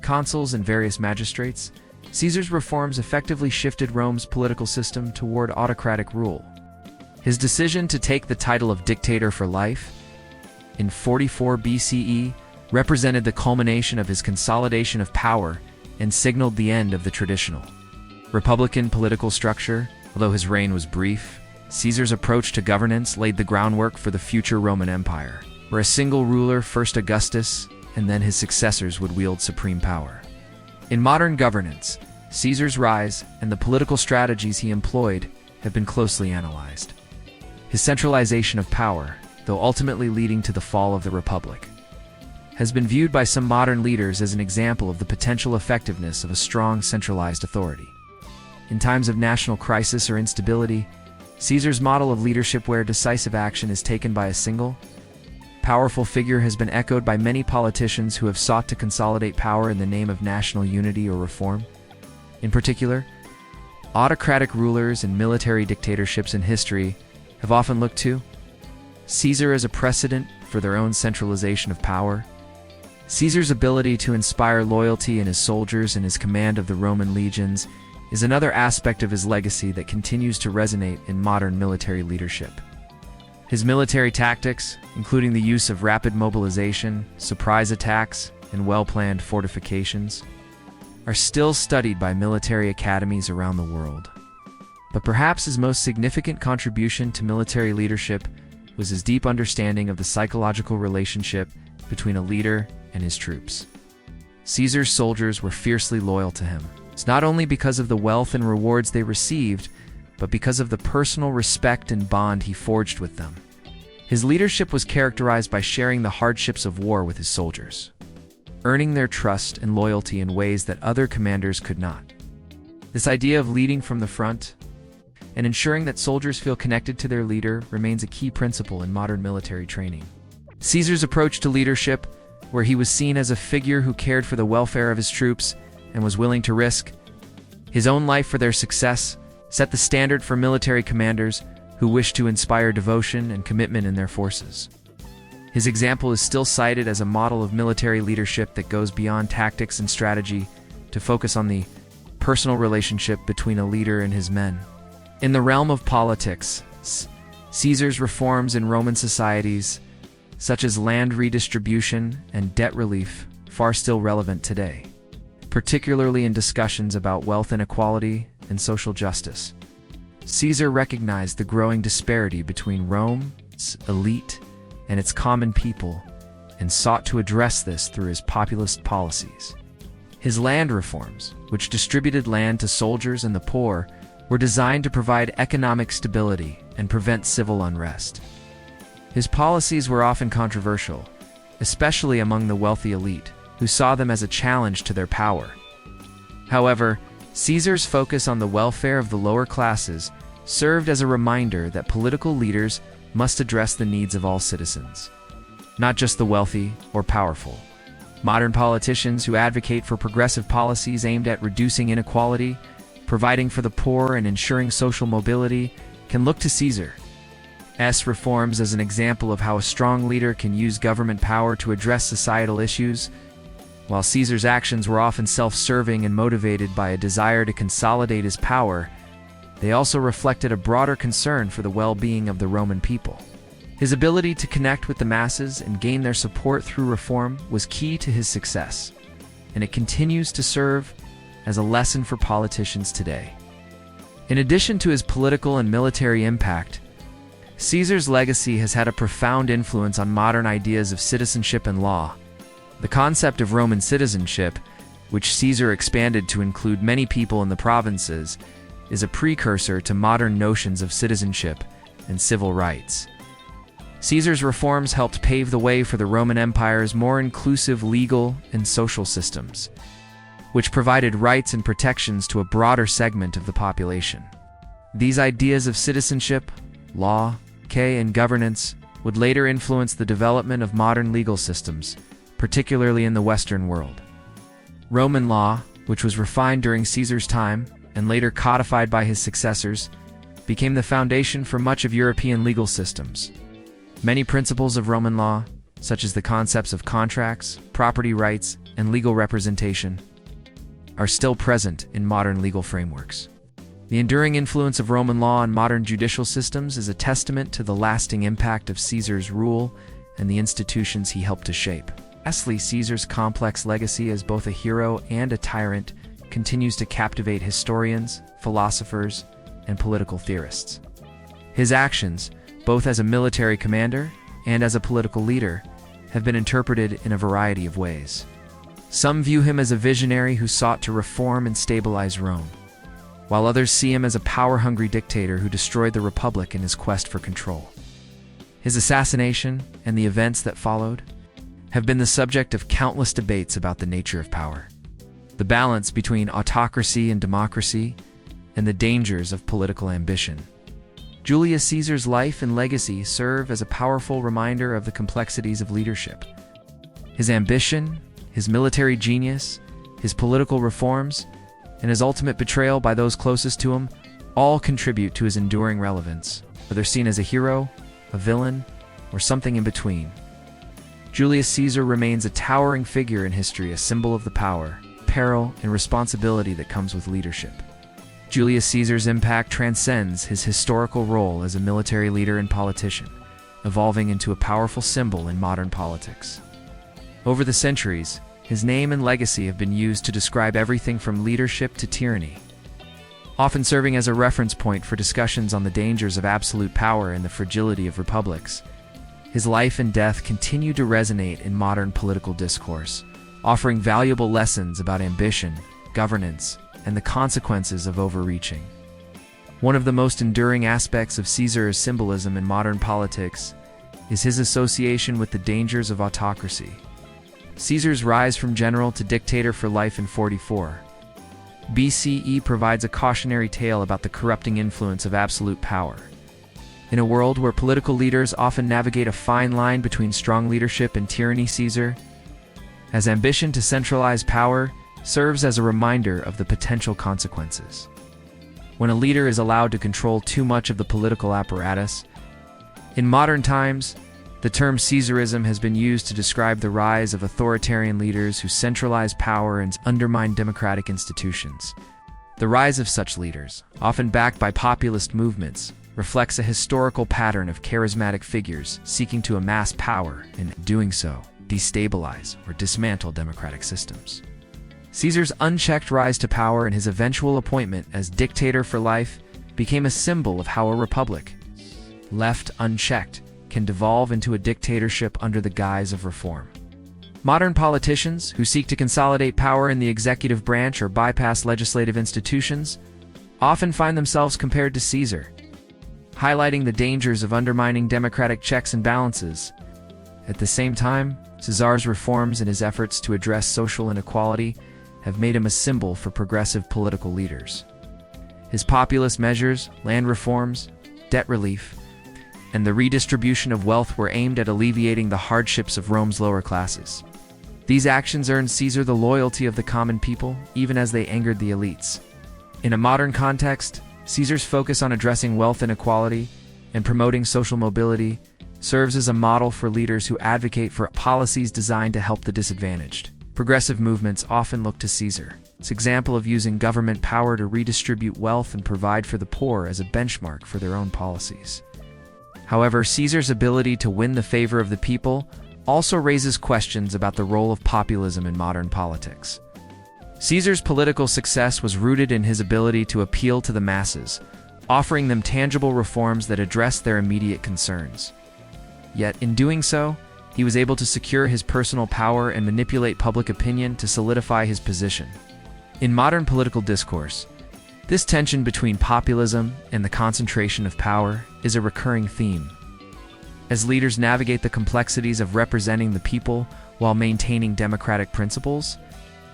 consuls, and various magistrates, Caesar's reforms effectively shifted Rome's political system toward autocratic rule. His decision to take the title of dictator for life in 44 BCE represented the culmination of his consolidation of power and signaled the end of the traditional republican political structure. Although his reign was brief, Caesar's approach to governance laid the groundwork for the future Roman Empire, where a single ruler, first Augustus, and then his successors would wield supreme power. In modern governance, Caesar's rise and the political strategies he employed have been closely analyzed. His centralization of power, though ultimately leading to the fall of the Republic, has been viewed by some modern leaders as an example of the potential effectiveness of a strong centralized authority. In times of national crisis or instability, Caesar's model of leadership where decisive action is taken by a single, powerful figure has been echoed by many politicians who have sought to consolidate power in the name of national unity or reform. In particular, autocratic rulers and military dictatorships in history have often looked to. Caesar as a precedent for their own centralization of power. Caesar's ability to inspire loyalty in his soldiers and his command of the Roman legions is another aspect of his legacy that continues to resonate in modern military leadership. His military tactics, including the use of rapid mobilization, surprise attacks, and well-planned fortifications, are still studied by military academies around the world. But perhaps his most significant contribution to military leadership was his deep understanding of the psychological relationship between a leader and his troops. Caesar's soldiers were fiercely loyal to him, not only because of the wealth and rewards they received, but because of the personal respect and bond he forged with them. His leadership was characterized by sharing the hardships of war with his soldiers, earning their trust and loyalty in ways that other commanders could not. This idea of leading from the front and ensuring that soldiers feel connected to their leader remains a key principle in modern military training. Caesar's approach to leadership, where he was seen as a figure who cared for the welfare of his troops and was willing to risk his own life for their success, set the standard for military commanders who wished to inspire devotion and commitment in their forces. His example is still cited as a model of military leadership that goes beyond tactics and strategy to focus on the personal relationship between a leader and his men. In the realm of politics, Caesar's reforms in Roman societies, such as land redistribution and debt relief, are still relevant today, particularly in discussions about wealth inequality and social justice. Caesar recognized the growing disparity between Rome's elite and its common people and sought to address this through his populist policies. His land reforms, which distributed land to soldiers and the poor, were designed to provide economic stability and prevent civil unrest. His policies were often controversial, especially among the wealthy elite, who saw them as a challenge to their power. However, Caesar's focus on the welfare of the lower classes served as a reminder that political leaders must address the needs of all citizens, not just the wealthy or powerful. Modern politicians who advocate for progressive policies aimed at reducing inequality, providing for the poor, and ensuring social mobility can look to Caesar's reforms as an example of how a strong leader can use government power to address societal issues. While Caesar's actions were often self-serving and motivated by a desire to consolidate his power, they also reflected a broader concern for the well-being of the Roman people. His ability to connect with the masses and gain their support through reform was key to his success, and it continues to serve as a lesson for politicians today. In addition to his political and military impact, Caesar's legacy has had a profound influence on modern ideas of citizenship and law. The concept of Roman citizenship, which Caesar expanded to include many people in the provinces, is a precursor to modern notions of citizenship and civil rights. Caesar's reforms helped pave the way for the Roman Empire's more inclusive legal and social systems, which provided rights and protections to a broader segment of the population. These ideas of citizenship, law, and governance would later influence the development of modern legal systems, particularly in the Western world. Roman law, which was refined during Caesar's time and later codified by his successors, became the foundation for much of European legal systems. Many principles of Roman law, such as the concepts of contracts, property rights, and legal representation, are still present in modern legal frameworks. The enduring influence of Roman law on modern judicial systems is a testament to the lasting impact of Caesar's rule and the institutions he helped to shape. Lastly, Caesar's complex legacy as both a hero and a tyrant continues to captivate historians, philosophers, and political theorists. His actions, both as a military commander and as a political leader, have been interpreted in a variety of ways. Some view him as a visionary who sought to reform and stabilize Rome, while others see him as a power-hungry dictator who destroyed the Republic in his quest for control. His assassination and the events that followed have been the subject of countless debates about the nature of power, the balance between autocracy and democracy, and the dangers of political ambition. Julius Caesar's life and legacy serve as a powerful reminder of the complexities of leadership. His ambition, his military genius, his political reforms, and his ultimate betrayal by those closest to him all contribute to his enduring relevance, whether seen as a hero, a villain, or something in between. Julius Caesar remains a towering figure in history, a symbol of the power, peril, and responsibility that comes with leadership. Julius Caesar's impact transcends his historical role as a military leader and politician, evolving into a powerful symbol in modern politics. Over the centuries, his name and legacy have been used to describe everything from leadership to tyranny, often serving as a reference point for discussions on the dangers of absolute power and the fragility of republics. His life and death continue to resonate in modern political discourse, offering valuable lessons about ambition, governance, and the consequences of overreaching. One of the most enduring aspects of Caesar's symbolism in modern politics is his association with the dangers of autocracy. Caesar's rise from general to dictator for life in 44 BCE provides a cautionary tale about the corrupting influence of absolute power. In a world where political leaders often navigate a fine line between strong leadership and tyranny, Caesar's ambition to centralize power serves as a reminder of the potential consequences. When a leader is allowed to control too much of the political apparatus, in modern times, the term Caesarism has been used to describe the rise of authoritarian leaders who centralize power and undermine democratic institutions. The rise of such leaders, often backed by populist movements, reflects a historical pattern of charismatic figures seeking to amass power and, in doing so, destabilize or dismantle democratic systems. Caesar's unchecked rise to power and his eventual appointment as dictator for life became a symbol of how a republic, left unchecked, can devolve into a dictatorship under the guise of reform. Modern politicians who seek to consolidate power in the executive branch or bypass legislative institutions often find themselves compared to Caesar, highlighting the dangers of undermining democratic checks and balances. At the same time, Caesar's reforms and his efforts to address social inequality have made him a symbol for progressive political leaders. His populist measures, land reforms, debt relief, and the redistribution of wealth were aimed at alleviating the hardships of Rome's lower classes. These actions earned Caesar the loyalty of the common people, even as they angered the elites. In a modern context, Caesar's focus on addressing wealth inequality and promoting social mobility serves as a model for leaders who advocate for policies designed to help the disadvantaged. Progressive movements often look to Caesar's example of using government power to redistribute wealth and provide for the poor as a benchmark for their own policies. However, Caesar's ability to win the favor of the people also raises questions about the role of populism in modern politics. Caesar's political success was rooted in his ability to appeal to the masses, offering them tangible reforms that address their immediate concerns. Yet, in doing so, he was able to secure his personal power and manipulate public opinion to solidify his position. In modern political discourse, this tension between populism and the concentration of power is a recurring theme. As leaders navigate the complexities of representing the people while maintaining democratic principles,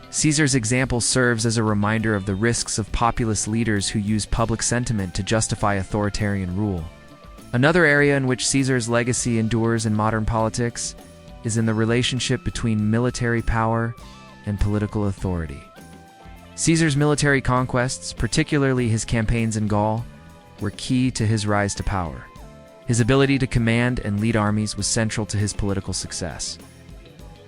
Caesar's example serves as a reminder of the risks of populist leaders who use public sentiment to justify authoritarian rule. Another area in which Caesar's legacy endures in modern politics is in the relationship between military power and political authority. Caesar's military conquests, particularly his campaigns in Gaul, were key to his rise to power. His ability to command and lead armies was central to his political success,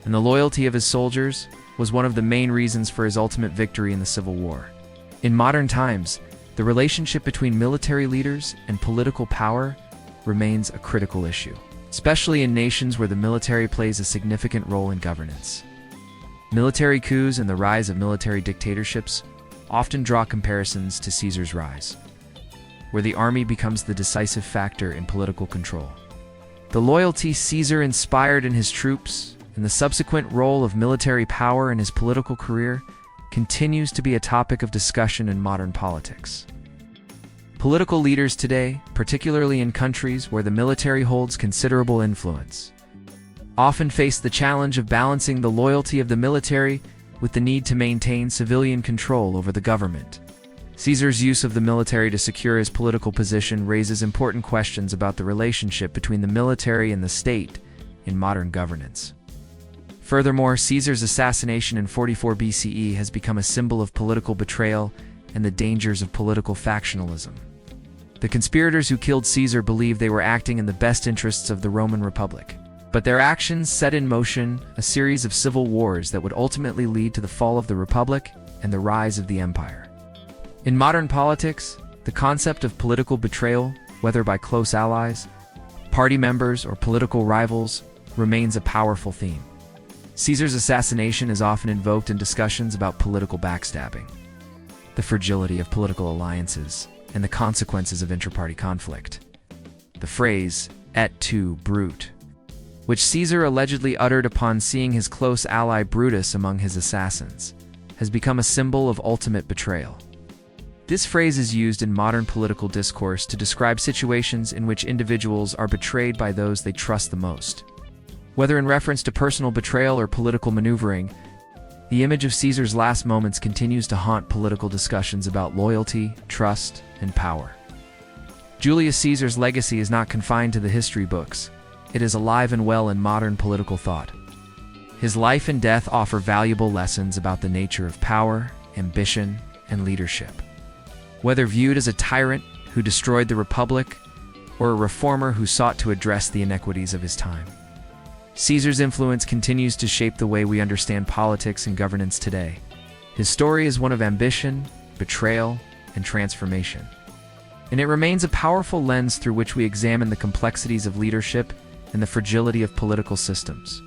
and the loyalty of his soldiers was one of the main reasons for his ultimate victory in the Civil War. In modern times, the relationship between military leaders and political power remains a critical issue, especially in nations where the military plays a significant role in governance. Military coups and the rise of military dictatorships often draw comparisons to Caesar's rise, where the army becomes the decisive factor in political control. The loyalty Caesar inspired in his troops and the subsequent role of military power in his political career continues to be a topic of discussion in modern politics. Political leaders today, particularly in countries where the military holds considerable influence, often face the challenge of balancing the loyalty of the military with the need to maintain civilian control over the government. Caesar's use of the military to secure his political position raises important questions about the relationship between the military and the state in modern governance. Furthermore, Caesar's assassination in 44 BCE has become a symbol of political betrayal and the dangers of political factionalism. The conspirators who killed Caesar believed they were acting in the best interests of the Roman Republic, but their actions set in motion a series of civil wars that would ultimately lead to the fall of the Republic and the rise of the empire. In modern politics, the concept of political betrayal, whether by close allies, party members, or political rivals, remains a powerful theme. Caesar's assassination is often invoked in discussions about political backstabbing, the fragility of political alliances, and the consequences of intra-party conflict. The phrase, et tu, Brute, which Caesar allegedly uttered upon seeing his close ally Brutus among his assassins, has become a symbol of ultimate betrayal. This phrase is used in modern political discourse to describe situations in which individuals are betrayed by those they trust the most. Whether in reference to personal betrayal or political maneuvering, the image of Caesar's last moments continues to haunt political discussions about loyalty, trust, and power. Julius Caesar's legacy is not confined to the history books. It is alive and well in modern political thought. His life and death offer valuable lessons about the nature of power, ambition, and leadership. Whether viewed as a tyrant who destroyed the Republic or a reformer who sought to address the inequities of his time, Caesar's influence continues to shape the way we understand politics and governance today. His story is one of ambition, betrayal, and transformation, and it remains a powerful lens through which we examine the complexities of leadership and the fragility of political systems.